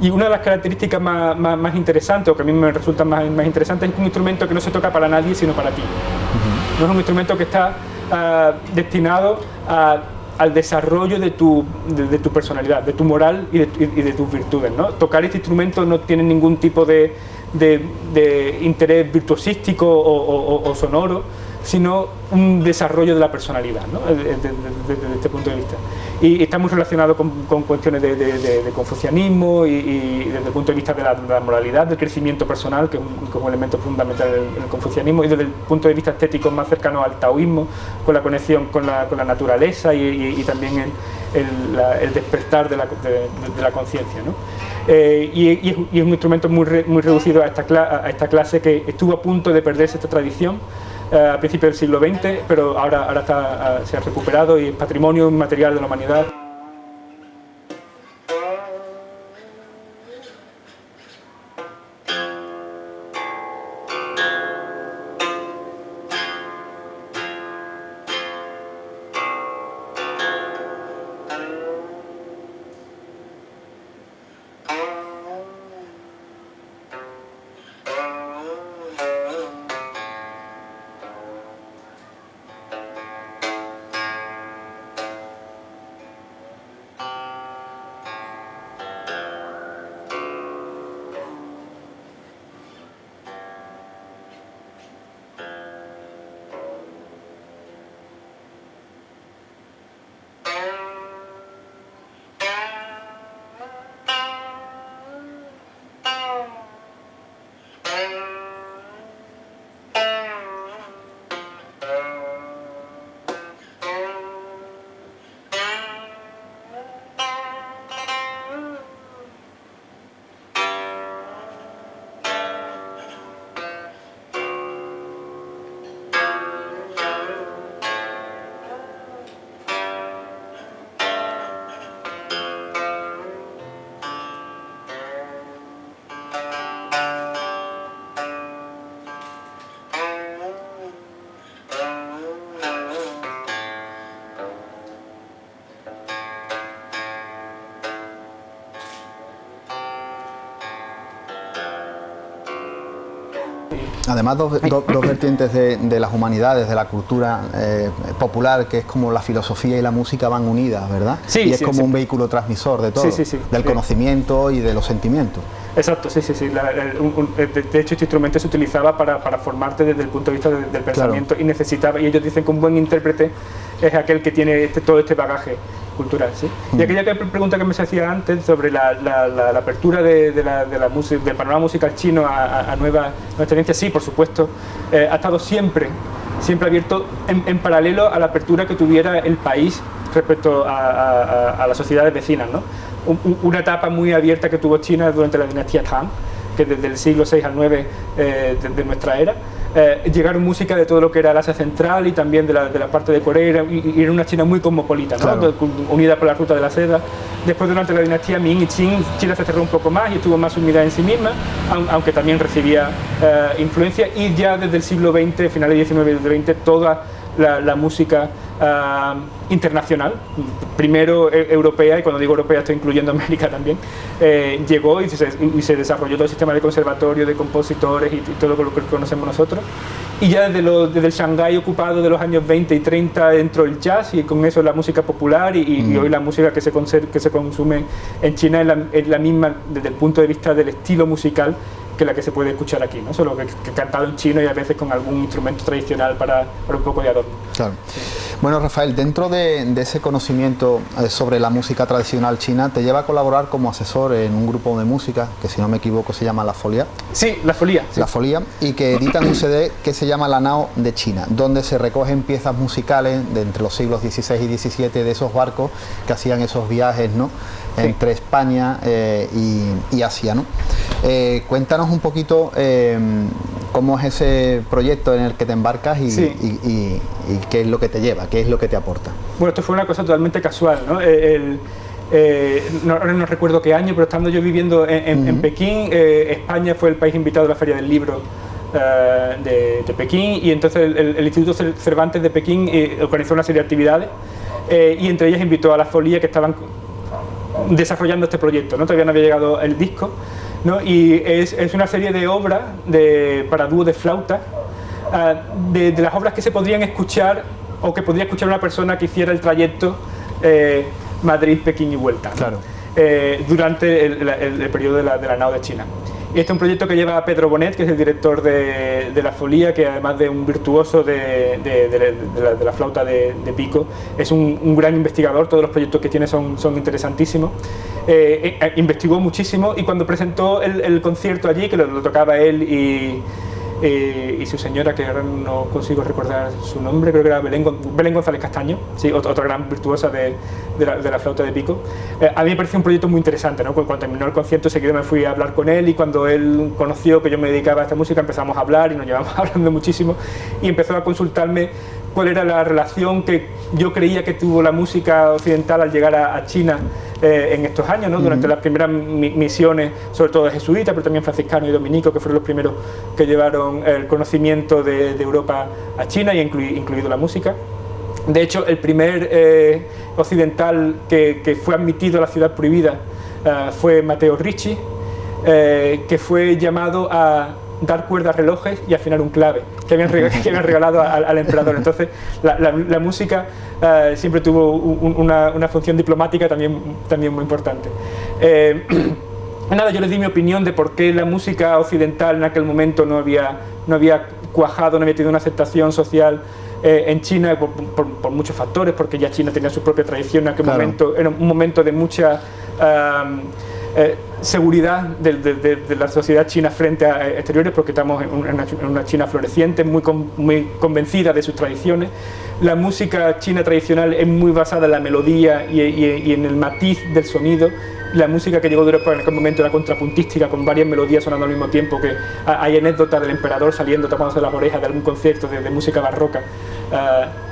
Y una de las características más interesantes, o que a mí me resultan más interesantes, es un instrumento que no se toca para nadie, sino para ti. No es un instrumento que está destinado al desarrollo de tu personalidad, de tu moral y de tus virtudes, ¿no? Tocar este instrumento no tiene ningún tipo de interés virtuosístico o sonoro, sino un desarrollo de la personalidad, ¿no? Desde este punto de vista. Y está muy relacionado con cuestiones de confucianismo y desde el punto de vista de la moralidad, del crecimiento personal, que es un elemento fundamental en el confucianismo, y desde el punto de vista estético más cercano al taoísmo, con la conexión con la naturaleza y también el despertar de la conciencia, ¿no? Y es un instrumento muy reducido a esta clase, que estuvo a punto de perderse esta tradición a principios del siglo XX, pero ahora se ha recuperado y es patrimonio inmaterial de la humanidad. Además, dos vertientes de las humanidades, de la cultura popular, que es como la filosofía y la música van unidas, ¿verdad? Sí, y es sí, como sí. un vehículo transmisor de todo, del conocimiento y de los sentimientos. Exacto, sí. De hecho, este instrumento se utilizaba para formarte desde el punto de vista del pensamiento, claro. Y necesitaba, y ellos dicen que un buen intérprete es aquel que tiene todo este bagaje cultural, ¿sí? Y aquella pregunta que me se hacía antes sobre la apertura de la música, del panorama musical chino a nuevas tendencias, sí, por supuesto, ha estado siempre abierto en paralelo a la apertura que tuviera el país respecto a las sociedades vecinas, ¿no? Una etapa muy abierta que tuvo China durante la dinastía Tang, que desde el siglo VI al IX de nuestra era, llegaron música de todo lo que era el Asia Central y también de la parte de Corea, y era una China muy cosmopolita, ¿no? Claro. Unida por la ruta de la seda. Después, durante la dinastía Ming y Qing, China se cerró un poco más y estuvo más unida en sí misma, aunque también recibía influencia, y ya desde el siglo XX, finales del XIX y del XX, toda la música internacional, primero europea, y cuando digo europea estoy incluyendo América también, llegó y se desarrolló todo el sistema de conservatorio, de compositores y todo lo que conocemos nosotros. Y ya desde el Shanghái ocupado de los años 20 y 30 entró el jazz, y con eso la música popular, y hoy la música que se consume en China es la misma desde el punto de vista del estilo musical que la que se puede escuchar aquí, ¿no? Solo que cantado en chino y a veces con algún instrumento tradicional para un poco de adorno. Claro. Bueno, Rafael, dentro de ese conocimiento sobre la música tradicional china, te lleva a colaborar como asesor en un grupo de música que, si no me equivoco, se llama La Folia. Sí, La Folia. Sí. La Folia, y que editan un CD que se llama La Nao de China, donde se recogen piezas musicales de entre los siglos XVI y XVII de esos barcos que hacían esos viajes, ¿no?, entre España y Asia, ¿no? Cuéntanos un poquito cómo es ese proyecto en el que te embarcas y qué es lo que te lleva, qué es lo que te aporta. Bueno, esto fue una cosa totalmente casual, ¿no? Ahora no recuerdo qué año, pero estando yo viviendo en Pekín, España fue el país invitado a la Feria del Libro de Pekín, y entonces el Instituto Cervantes de Pekín organizó una serie de actividades, y entre ellas invitó a La Folia, que estaban desarrollando este proyecto, ¿no? Todavía no había llegado el disco, ¿no? Y es una serie de obras para dúo de flauta, de las obras que se podrían escuchar o que podría escuchar una persona que hiciera el trayecto Madrid, Pekín y vuelta, ¿no? Claro. Durante el periodo de la Nao de China. Y este es un proyecto que lleva a Pedro Bonet, que es el director de La Folia, que además de un virtuoso de la flauta de pico, es un gran investigador. Todos los proyectos que tiene son interesantísimos. Investigó muchísimo, y cuando presentó el concierto allí, que lo tocaba él y su señora, que ahora no consigo recordar su nombre, creo que era Belén González Castaño, sí, otra gran virtuosa de la flauta de pico. A mí me pareció un proyecto muy interesante, ¿no? Cuando terminó el concierto, seguido me fui a hablar con él, y cuando él conoció que yo me dedicaba a esta música, empezamos a hablar y nos llevamos hablando muchísimo, y empezó a consultarme cuál era la relación que yo creía que tuvo la música occidental al llegar a China en estos años, ¿no? Durante las primeras misiones, sobre todo de jesuitas, pero también franciscanos y dominicos, que fueron los primeros que llevaron el conocimiento de Europa a China, y incluido la música. De hecho, el primer occidental que fue admitido a la ciudad prohibida fue Matteo Ricci, que fue llamado a dar cuerda a relojes y afinar un clave que habían regalado al emperador. Entonces la música siempre tuvo una función diplomática también muy importante. Nada, yo les di mi opinión de por qué la música occidental en aquel momento no había cuajado, no había tenido una aceptación social en China por muchos factores, porque ya China tenía su propia tradición en aquel momento, era un momento de mucha seguridad de la sociedad china frente a exteriores, porque estamos en una China floreciente, muy convencida de sus tradiciones. La música china tradicional es muy basada en la melodía y en el matiz del sonido. La música que llegó de Europa en aquel momento era contrapuntística, con varias melodías sonando al mismo tiempo, que hay anécdotas del emperador saliendo tapándose las orejas de algún concierto de música barroca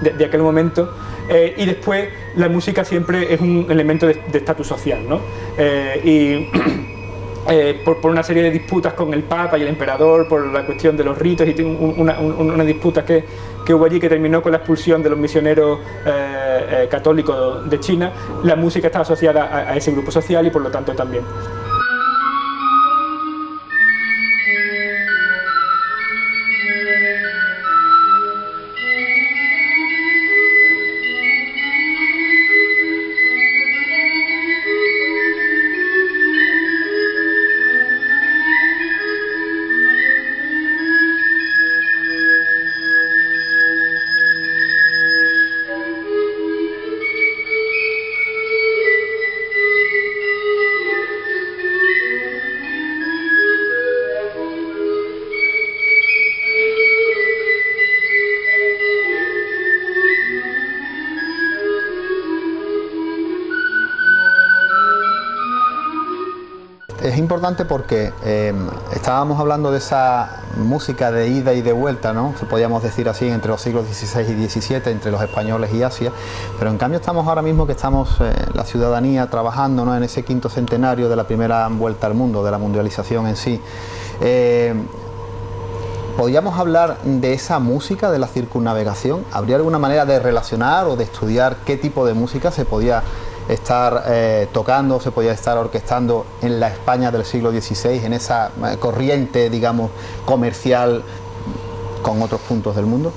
de aquel momento. Y después la música siempre es un elemento de estatus social, ¿no? Por una serie de disputas con el Papa y el Emperador, por la cuestión de los ritos, y una disputa que hubo allí, que terminó con la expulsión de los misioneros católicos de China. La música estaba asociada a ese grupo social, y por lo tanto también. Es importante porque estábamos hablando de esa música de ida y de vuelta, ¿no? Podríamos decir así, entre los siglos XVI y XVII, entre los españoles y Asia, pero en cambio estamos ahora mismo que estamos la ciudadanía trabajando, ¿no?, en ese quinto centenario de la primera vuelta al mundo, de la mundialización en sí. ¿Podríamos hablar de esa música de la circunnavegación? ¿Habría alguna manera de relacionar o de estudiar qué tipo de música se podía estar tocando, se podía estar orquestando en la España del siglo XVI, en esa corriente, digamos, comercial con otros puntos del mundo?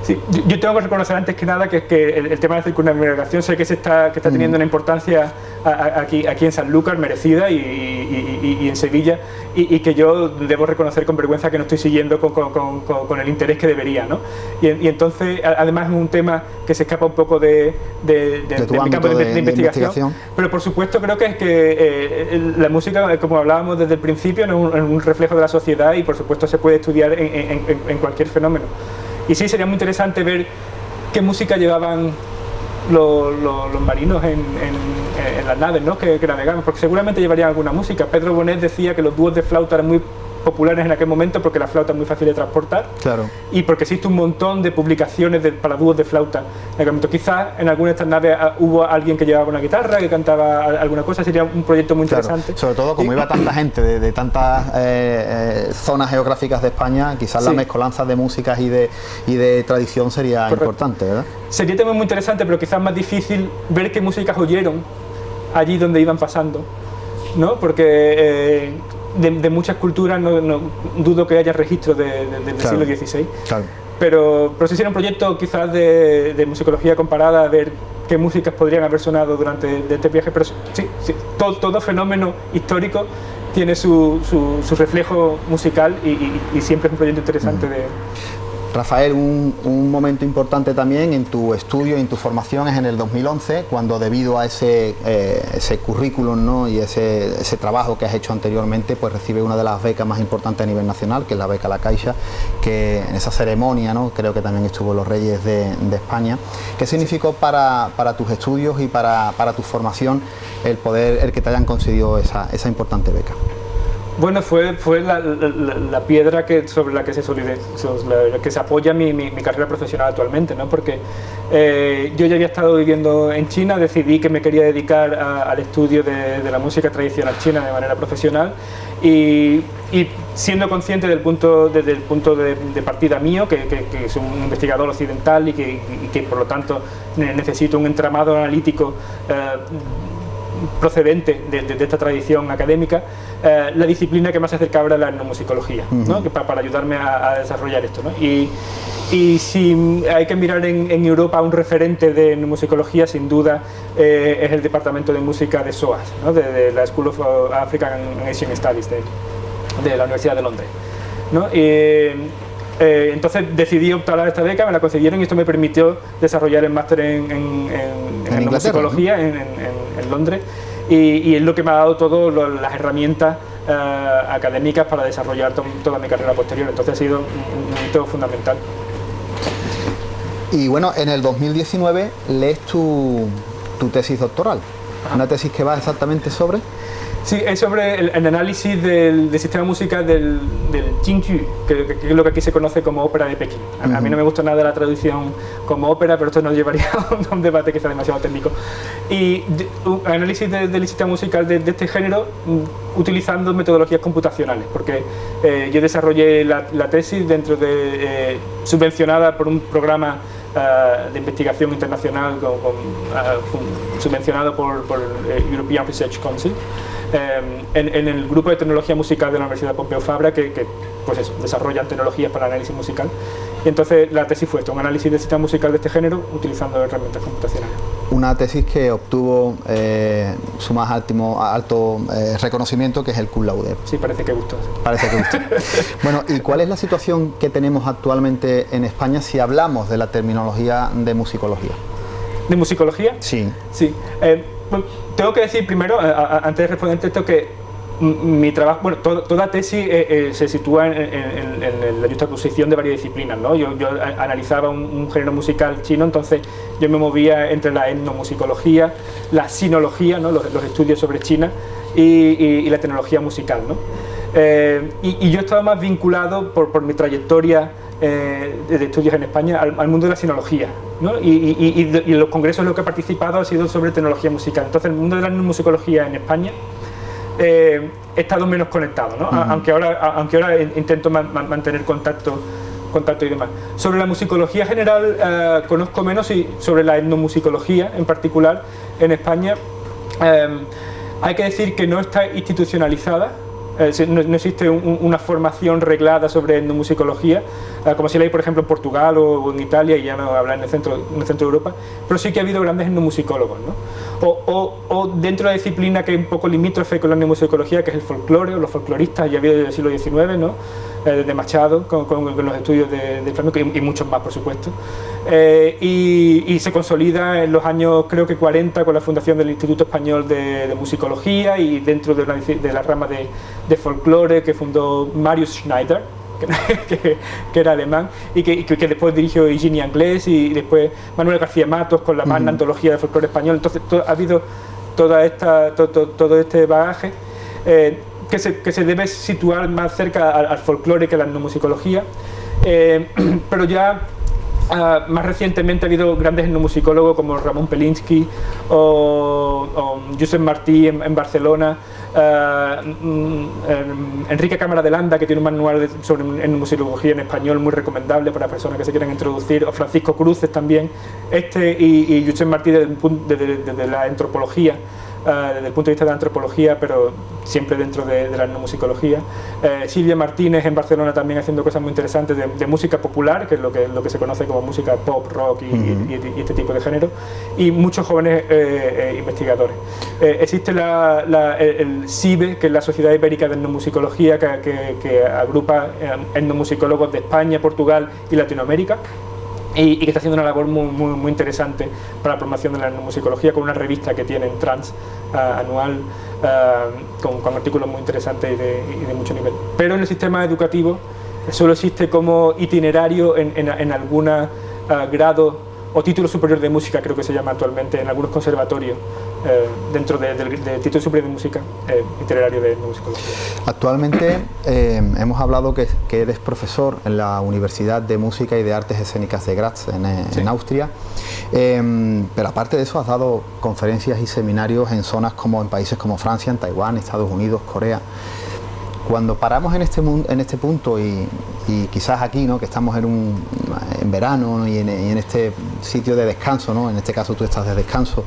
Sí, yo tengo que reconocer antes que nada que el tema de la circunnavegación sé que está teniendo una importancia aquí en Sanlúcar merecida y en Sevilla, y que yo debo reconocer con vergüenza que no estoy siguiendo con el interés que debería, ¿no? Y entonces, además, es un tema que se escapa un poco de mi campo de investigación, pero por supuesto creo que la música, como hablábamos desde el principio, no es un reflejo de la sociedad y por supuesto se puede estudiar en cualquier fenómeno. Y sí, sería muy interesante ver qué música llevaban los marinos en las naves, ¿no? que navegaban, porque seguramente llevarían alguna música. Pedro Bonet decía que los dúos de flauta eran muy populares en aquel momento porque la flauta es muy fácil de transportar, claro, y porque existe un montón de publicaciones para dúos de flauta en aquel momento. Quizás en alguna de estas naves hubo alguien que llevaba una guitarra, que cantaba alguna cosa. Sería un proyecto muy interesante. Claro. Sobre todo como iba tanta gente de tantas zonas geográficas de España, quizás la mezcolanza de músicas y de tradición sería importante, ¿verdad? Sería también muy interesante, pero quizás más difícil ver qué músicas oyeron allí donde iban pasando, ¿no? Porque de muchas culturas no dudo que haya registros del siglo XVI. Claro. Pero sí sería un proyecto quizás de musicología comparada, a ver qué músicas podrían haber sonado durante este viaje. Pero sí, todo fenómeno histórico tiene su reflejo musical y siempre es un proyecto interesante de... Rafael, un momento importante también en tu estudio y en tu formación es en el 2011, cuando debido a ese currículum, ¿no? y ese trabajo que has hecho anteriormente, pues recibe una de las becas más importantes a nivel nacional, que es la beca La Caixa, que en esa ceremonia, ¿no? creo que también estuvo los Reyes de España. ¿Qué significó para tus estudios y para tu formación el que te hayan concedido esa importante beca? Bueno, fue la piedra sobre la que se apoya mi carrera profesional actualmente, ¿no? Porque yo ya había estado viviendo en China, decidí que me quería dedicar al estudio de la música tradicional china de manera profesional, y siendo consciente desde el punto de partida mío, que soy un investigador occidental y que por lo tanto necesito un entramado analítico procedente de esta tradición académica, la disciplina que más se acerca ahora es la etnomusicología, ¿no? que para ayudarme a desarrollar esto, ¿no? Y si hay que mirar en Europa un referente de etnomusicología, sin duda es el Departamento de Música de SOAS, ¿no? de la School of African and Asian Studies de la Universidad de Londres, ¿no? Entonces decidí optar a esta beca, me la concedieron y esto me permitió desarrollar el máster en etnomusicología, ¿no? en Londres, y es lo que me ha dado todas las herramientas académicas para desarrollar toda mi carrera posterior. Entonces ha sido un hito fundamental. Y bueno, en el 2019 lees tu tesis doctoral. Ajá. Una tesis que va exactamente sobre... Sí, es sobre el análisis del sistema musical del Jingyu, que es lo que aquí se conoce como ópera de Pekín. A mí no me gusta nada la traducción como ópera, pero esto nos llevaría a un debate que está demasiado técnico. Y un análisis del sistema musical de este género utilizando metodologías computacionales, porque yo desarrollé la tesis subvencionada por un programa de investigación internacional subvencionado por European Research Council, en el grupo de tecnología musical de la Universidad Pompeu Fabra, que pues eso, desarrollan tecnologías para el análisis musical. Y entonces la tesis fue esto, un análisis del sistema musical de este género utilizando herramientas computacionales. Una tesis que obtuvo su más alto reconocimiento, que es el cum laude. Sí, parece que gustó. Parece que gustó. Bueno, ¿y cuál es la situación que tenemos actualmente en España si hablamos de la terminología de musicología? ¿De musicología? Sí. Sí. Tengo que decir primero, antes de responder esto, que mi trabajo, bueno, toda tesis se sitúa en la juxtaposición de varias disciplinas, ¿no? Yo analizaba un género musical chino, entonces yo me movía entre la etnomusicología, la sinología, ¿no? los estudios sobre China y la tecnología musical, ¿no? Y yo estaba más vinculado por mi trayectoria de estudios en España al mundo de la sinología, ¿no? Y los congresos en los que he participado ha sido sobre tecnología musical. Entonces el mundo de la etnomusicología en España he estado menos conectado, ¿no? Aunque ahora intento mantener contacto y demás. Sobre la musicología general conozco menos, y sobre la etnomusicología en particular en España hay que decir que no está institucionalizada. No existe una formación reglada sobre etnomusicología, como si la hay, por ejemplo, en Portugal o en Italia, y ya no habla en el centro de Europa, pero sí que ha habido grandes etnomusicólogos, ¿no? O dentro de la disciplina que es un poco limítrofe con la etnomusicología, que es el folclore, o los folcloristas, ya ha habido desde el siglo XIX, ¿no? Desde Machado, con los estudios de flamenco, y muchos más, por supuesto. Y se consolida en los años, creo que 40, con la fundación del Instituto Español de Musicología, y dentro de la rama de folclore que fundó Marius Schneider, que era alemán, y que después dirigió Higini Anglès, y después Manuel García Matos con la magna antología de folclore español. Entonces ha habido todo este bagaje que se debe situar más cerca al folclore que a la etnomusicología, pero ya más recientemente ha habido grandes etnomusicólogos como Ramón Pelinsky o Josep Martí en Barcelona, Enrique Cámara de Landa, que tiene un manual sobre etnomusicología en español muy recomendable para personas que se quieran introducir, o Francisco Cruces también, y Josep Martí desde la antropología, desde el punto de vista de la antropología, pero siempre dentro de la etnomusicología. Silvia Martínez en Barcelona también haciendo cosas muy interesantes de música popular, que es lo que se conoce como música pop, rock y este tipo de género, y muchos jóvenes investigadores. Existe el SIBE, que es la Sociedad Ibérica de Etnomusicología, que agrupa etnomusicólogos de España, Portugal y Latinoamérica, y que está haciendo una labor muy interesante para la promoción de la etnomusicología, con una revista que tienen Trans anual, con artículos muy interesantes y de mucho nivel. Pero en el sistema educativo solo existe como itinerario en algún grado o título superior de música, creo que se llama actualmente, en algunos conservatorios, dentro del título superior de música, itinerario de musicología. Actualmente hemos hablado que eres profesor en la Universidad de Música y de Artes Escénicas de Graz, en Austria, pero aparte de eso has dado conferencias y seminarios en países como Francia, en Taiwán, Estados Unidos, Corea. Cuando paramos en este punto y quizás aquí, ¿no?, que estamos en verano, ¿no?, y en este sitio de descanso, ¿no?, en este caso tú estás de descanso,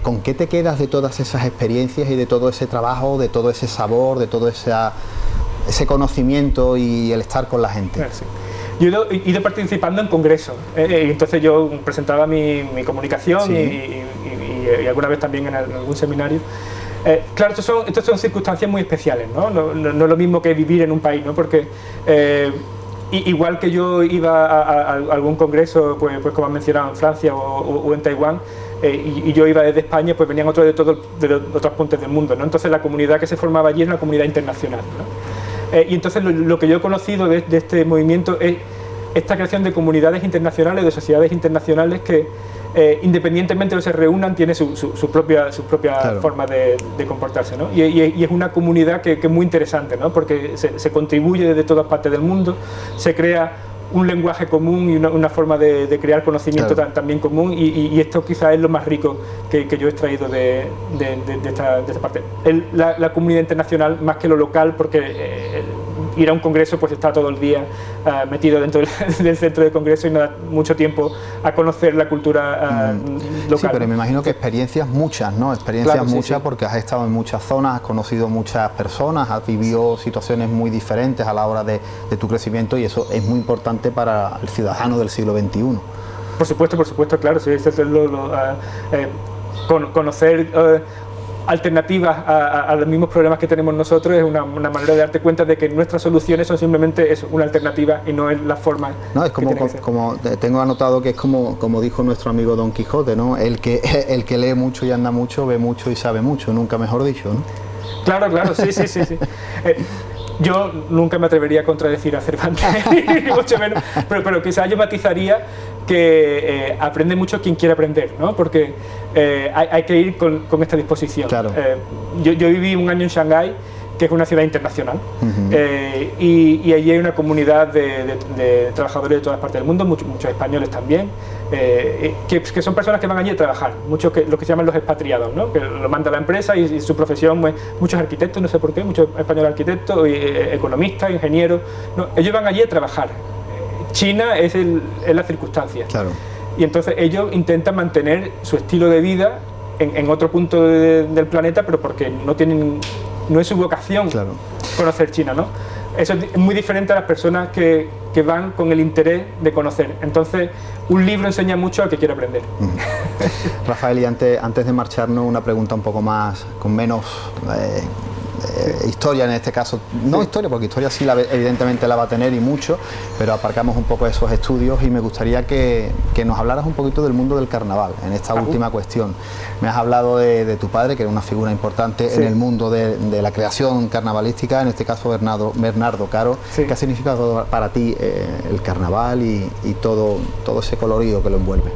¿con qué te quedas de todas esas experiencias y de todo ese trabajo, de todo ese sabor, de todo ese conocimiento y el estar con la gente? Sí. Yo he ido participando en congresos, y entonces yo presentaba mi comunicación, sí, y alguna vez también en algún seminario. Claro, estas son circunstancias muy especiales, ¿no? No es lo mismo que vivir en un país, ¿no? Porque igual que yo iba a algún congreso, pues como han mencionado, en Francia o en Taiwán, y yo iba desde España, pues venían otros de otros puntos del mundo, ¿no? Entonces la comunidad que se formaba allí es una comunidad internacional, ¿no? Y entonces lo que yo he conocido de este movimiento es esta creación de comunidades internacionales, de sociedades internacionales que independientemente de que se reúnan, tiene su propia claro, forma de comportarse, ¿no? Y es una comunidad que es muy interesante, ¿no? Porque se contribuye desde todas partes del mundo, se crea un lenguaje común y una forma de crear conocimiento, claro, también común, y esto quizás es lo más rico que yo he extraído de esta parte. La comunidad internacional más que lo local, porque ir a un congreso pues está todo el día metido dentro del centro de congreso y no da mucho tiempo a conocer la cultura local. Sí, pero me imagino que experiencias muchas, ¿no? Experiencias claro, muchas, sí. Porque has estado en muchas zonas, has conocido muchas personas, has vivido situaciones muy diferentes a la hora de tu crecimiento, y eso es muy importante para el ciudadano del siglo XXI. Por supuesto, claro, sí, conocer alternativas a los mismos problemas que tenemos nosotros es una manera de darte cuenta de que nuestras soluciones son simplemente una alternativa y no es la forma. No, es como tengo anotado que es como dijo nuestro amigo Don Quijote, ¿no? El que lee mucho y anda mucho, ve mucho y sabe mucho, nunca mejor dicho, ¿no? Claro, sí. Yo nunca me atrevería a contradecir a Cervantes, ni mucho menos, pero quizás yo matizaría que aprende mucho quien quiere aprender, ¿no? Porque hay que ir con esta disposición. Claro. Yo viví un año en Shanghái que es una ciudad internacional. Y allí hay una comunidad de trabajadores de todas partes del mundo, muchos españoles también, que son personas que van allí a trabajar, muchos lo que se llaman los expatriados, ¿no? Que lo manda la empresa y su profesión, muchos arquitectos, no sé por qué, muchos españoles arquitectos, economistas, ingenieros, no, ellos van allí a trabajar. China es la circunstancia. Claro. Y entonces ellos intentan mantener su estilo de vida en otro punto del planeta, pero porque no es su vocación conocer China, ¿no? Eso es muy diferente a las personas que van con el interés de conocer. Entonces, un libro enseña mucho al que quiere aprender. Rafael, y antes de marcharnos, una pregunta un poco más, con menos historia en este caso. No historia, porque historia sí evidentemente la va a tener y mucho, pero aparcamos un poco esos estudios y me gustaría que nos hablaras un poquito del mundo del carnaval, en esta última cuestión. Me has hablado de tu padre, que era una figura importante en el mundo de la creación carnavalística, en este caso Bernardo Caro. ¿Qué ha significado para ti el carnaval y todo ese colorido que lo envuelve?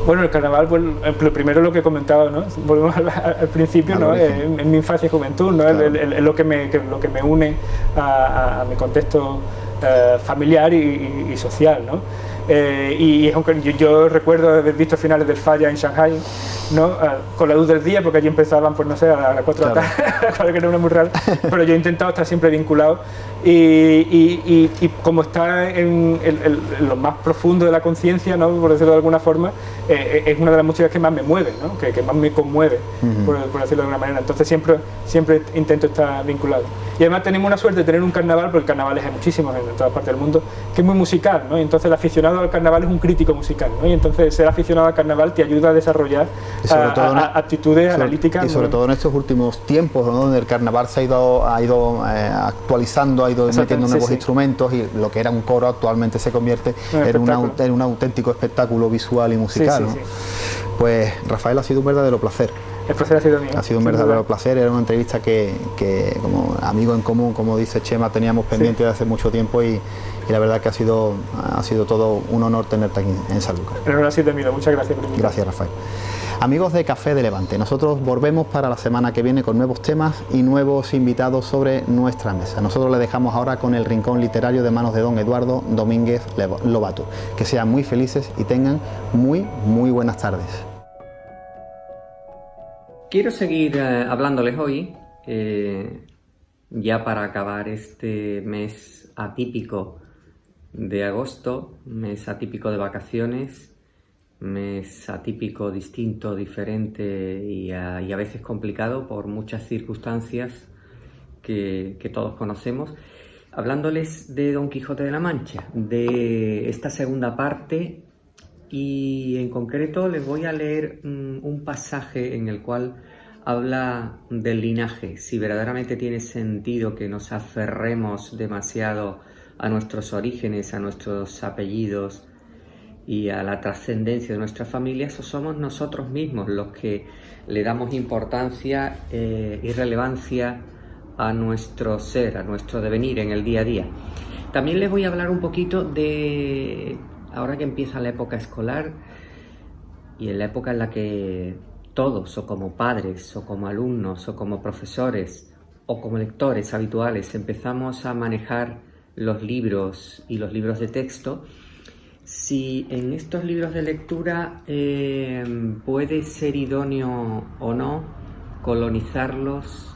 Bueno, el carnaval, pues, lo primero lo que he comentado, ¿no? Volvemos al principio, ¿no? En mi infancia y juventud, ¿no? Claro. Es lo que me une a mi contexto familiar y social, ¿no? Y aunque yo recuerdo haber visto finales del Falla en Shanghái, ¿no? Con la luz del día, porque allí empezaban, pues no sé, a las 4 de la tarde, que era una muy rara, pero yo he intentado estar siempre vinculado y como está en lo más profundo de la conciencia, ¿no? Por decirlo de alguna forma, es una de las músicas que más me mueve, ¿no? que más me conmueve, por decirlo de alguna manera. Entonces siempre intento estar vinculado. Y además tenemos una suerte de tener un carnaval, porque el carnaval hay muchísimos en todas partes del mundo, que es muy musical, ¿no? Y entonces el aficionado al carnaval es un crítico musical, ¿no? Y entonces ser aficionado al carnaval te ayuda a desarrollar actitudes analíticas. Y sobre todo en estos últimos tiempos, ¿no? Donde el carnaval se ha ido actualizando, ha ido metiendo nuevos instrumentos, y lo que era un coro actualmente se convierte en un auténtico espectáculo visual y musical, ¿no? Pues Rafael, ha sido un verdadero placer. El placer ha sido mío. Ha sido un verdadero placer. Era una entrevista que como amigo en común, como dice Chema, teníamos pendiente de hace mucho tiempo, y la verdad que ha sido todo un honor tenerte aquí en Sanlúcar. El honor ha sido mío. Muchas gracias. Gracias, Rafael. Amigos de Café de Levante, nosotros volvemos para la semana que viene con nuevos temas y nuevos invitados sobre nuestra mesa. Nosotros le dejamos ahora con el rincón literario de manos de don Eduardo Domínguez Lobato. Que sean muy felices y tengan muy buenas tardes. Quiero seguir hablándoles hoy, ya para acabar este mes atípico de agosto, mes atípico de vacaciones, mes atípico, distinto, diferente y a veces complicado por muchas circunstancias que todos conocemos, hablándoles de Don Quijote de la Mancha, de esta segunda parte, y en concreto les voy a leer un pasaje en el cual habla del linaje, si verdaderamente tiene sentido que nos aferremos demasiado a nuestros orígenes, a nuestros apellidos y a la trascendencia de nuestras familias, o somos nosotros mismos los que le damos importancia y relevancia a nuestro ser, a nuestro devenir en el día a día. También les voy a hablar un poquito de, ahora que empieza la época escolar y en la época en la que todos, o como padres, o como alumnos, o como profesores, o como lectores habituales, empezamos a manejar los libros y los libros de texto, si en estos libros de lectura puede ser idóneo o no colonizarlos,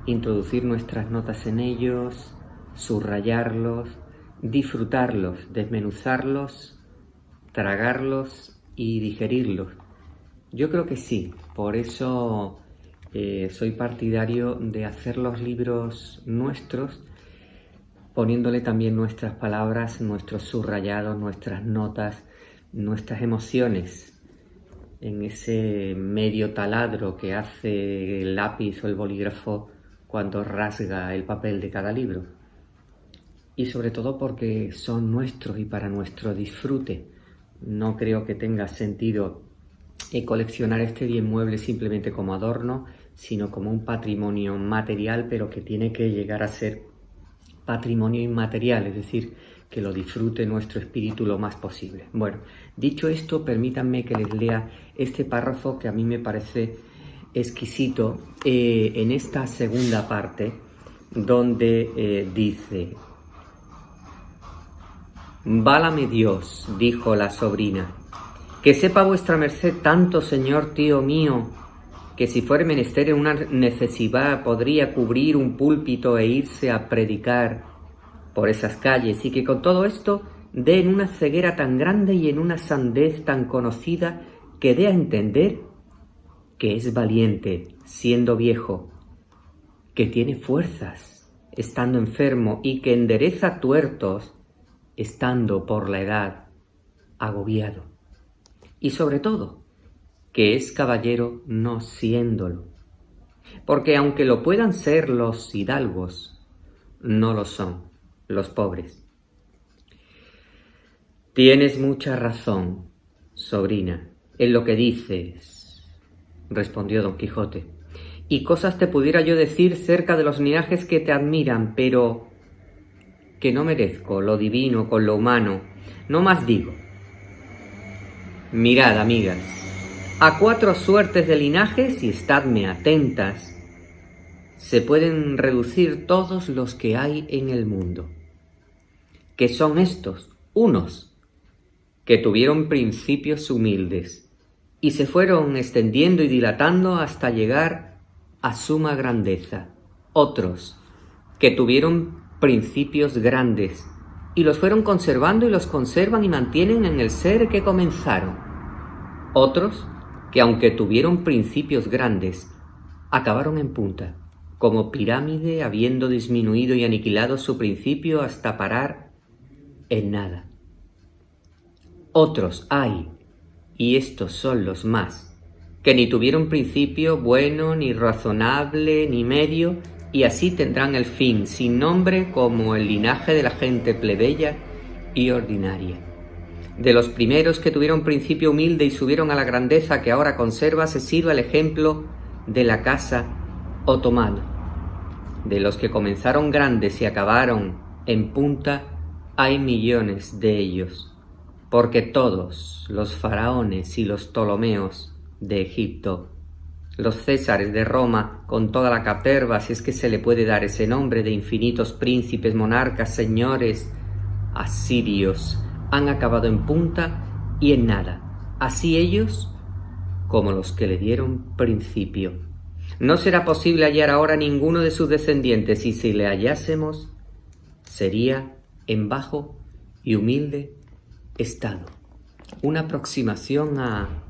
introducir nuestras notas en ellos, subrayarlos, disfrutarlos, desmenuzarlos, tragarlos y digerirlos. Yo creo que sí, por eso soy partidario de hacer los libros nuestros, poniéndole también nuestras palabras, nuestros subrayados, nuestras notas, nuestras emociones en ese medio taladro que hace el lápiz o el bolígrafo cuando rasga el papel de cada libro. Y sobre todo porque son nuestros y para nuestro disfrute. No creo que tenga sentido coleccionar este bien mueble simplemente como adorno, sino como un patrimonio material, pero que tiene que llegar a ser patrimonio inmaterial, es decir, que lo disfrute nuestro espíritu lo más posible. Bueno, dicho esto, permítanme que les lea este párrafo que a mí me parece exquisito en esta segunda parte, donde dice: «Válame Dios», dijo la sobrina, «que sepa vuestra merced tanto, señor tío mío, que si fuere menester en una necesidad podría cubrir un púlpito e irse a predicar por esas calles, y que con todo esto dé en una ceguera tan grande y en una sandez tan conocida que dé a entender que es valiente siendo viejo, que tiene fuerzas estando enfermo y que endereza tuertos estando por la edad agobiado, y sobre todo que es caballero no siéndolo, porque aunque lo puedan ser los hidalgos, no lo son los pobres». «Tienes mucha razón, sobrina, en lo que dices», respondió Don Quijote, «y cosas te pudiera yo decir cerca de los linajes que te admiran, pero que no merezco lo divino con lo humano. No más digo. Mirad, amigas, a 4 suertes de linajes, y estadme atentas, se pueden reducir todos los que hay en el mundo, que son estos: unos que tuvieron principios humildes y se fueron extendiendo y dilatando hasta llegar a suma grandeza; otros que tuvieron principios grandes y los fueron conservando y los conservan y mantienen en el ser que comenzaron; otros que, aunque tuvieron principios grandes, acabaron en punta, como pirámide, habiendo disminuido y aniquilado su principio hasta parar en nada. Otros hay, y estos son los más, que ni tuvieron principio bueno, ni razonable, ni medio, y así tendrán el fin sin nombre, como el linaje de la gente plebeya y ordinaria. De los primeros que tuvieron principio humilde y subieron a la grandeza que ahora conserva, se sirva el ejemplo de la casa otomana. De los que comenzaron grandes y acabaron en punta, hay millones de ellos, porque todos los faraones y los Ptolomeos de Egipto, los Césares de Roma, con toda la caterva, si es que se le puede dar ese nombre, de infinitos príncipes, monarcas, señores asirios, han acabado en punta y en nada, así ellos como los que le dieron principio. No será posible hallar ahora ninguno de sus descendientes, y si le hallásemos, sería en bajo y humilde estado. Una aproximación a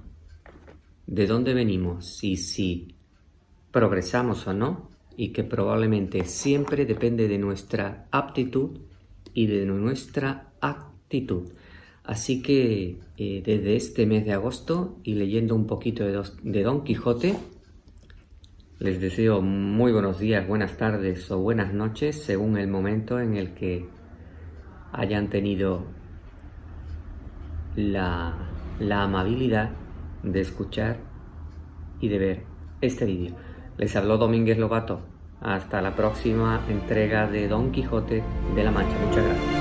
de dónde venimos y si progresamos o no, y que probablemente siempre depende de nuestra aptitud y de nuestra actitud. Así que desde este mes de agosto, y leyendo un poquito de Don Quijote, les deseo muy buenos días, buenas tardes o buenas noches, según el momento en el que hayan tenido la amabilidad de escuchar y de ver este vídeo. Les habló Domínguez Lobato. Hasta la próxima entrega de Don Quijote de la Mancha. Muchas gracias.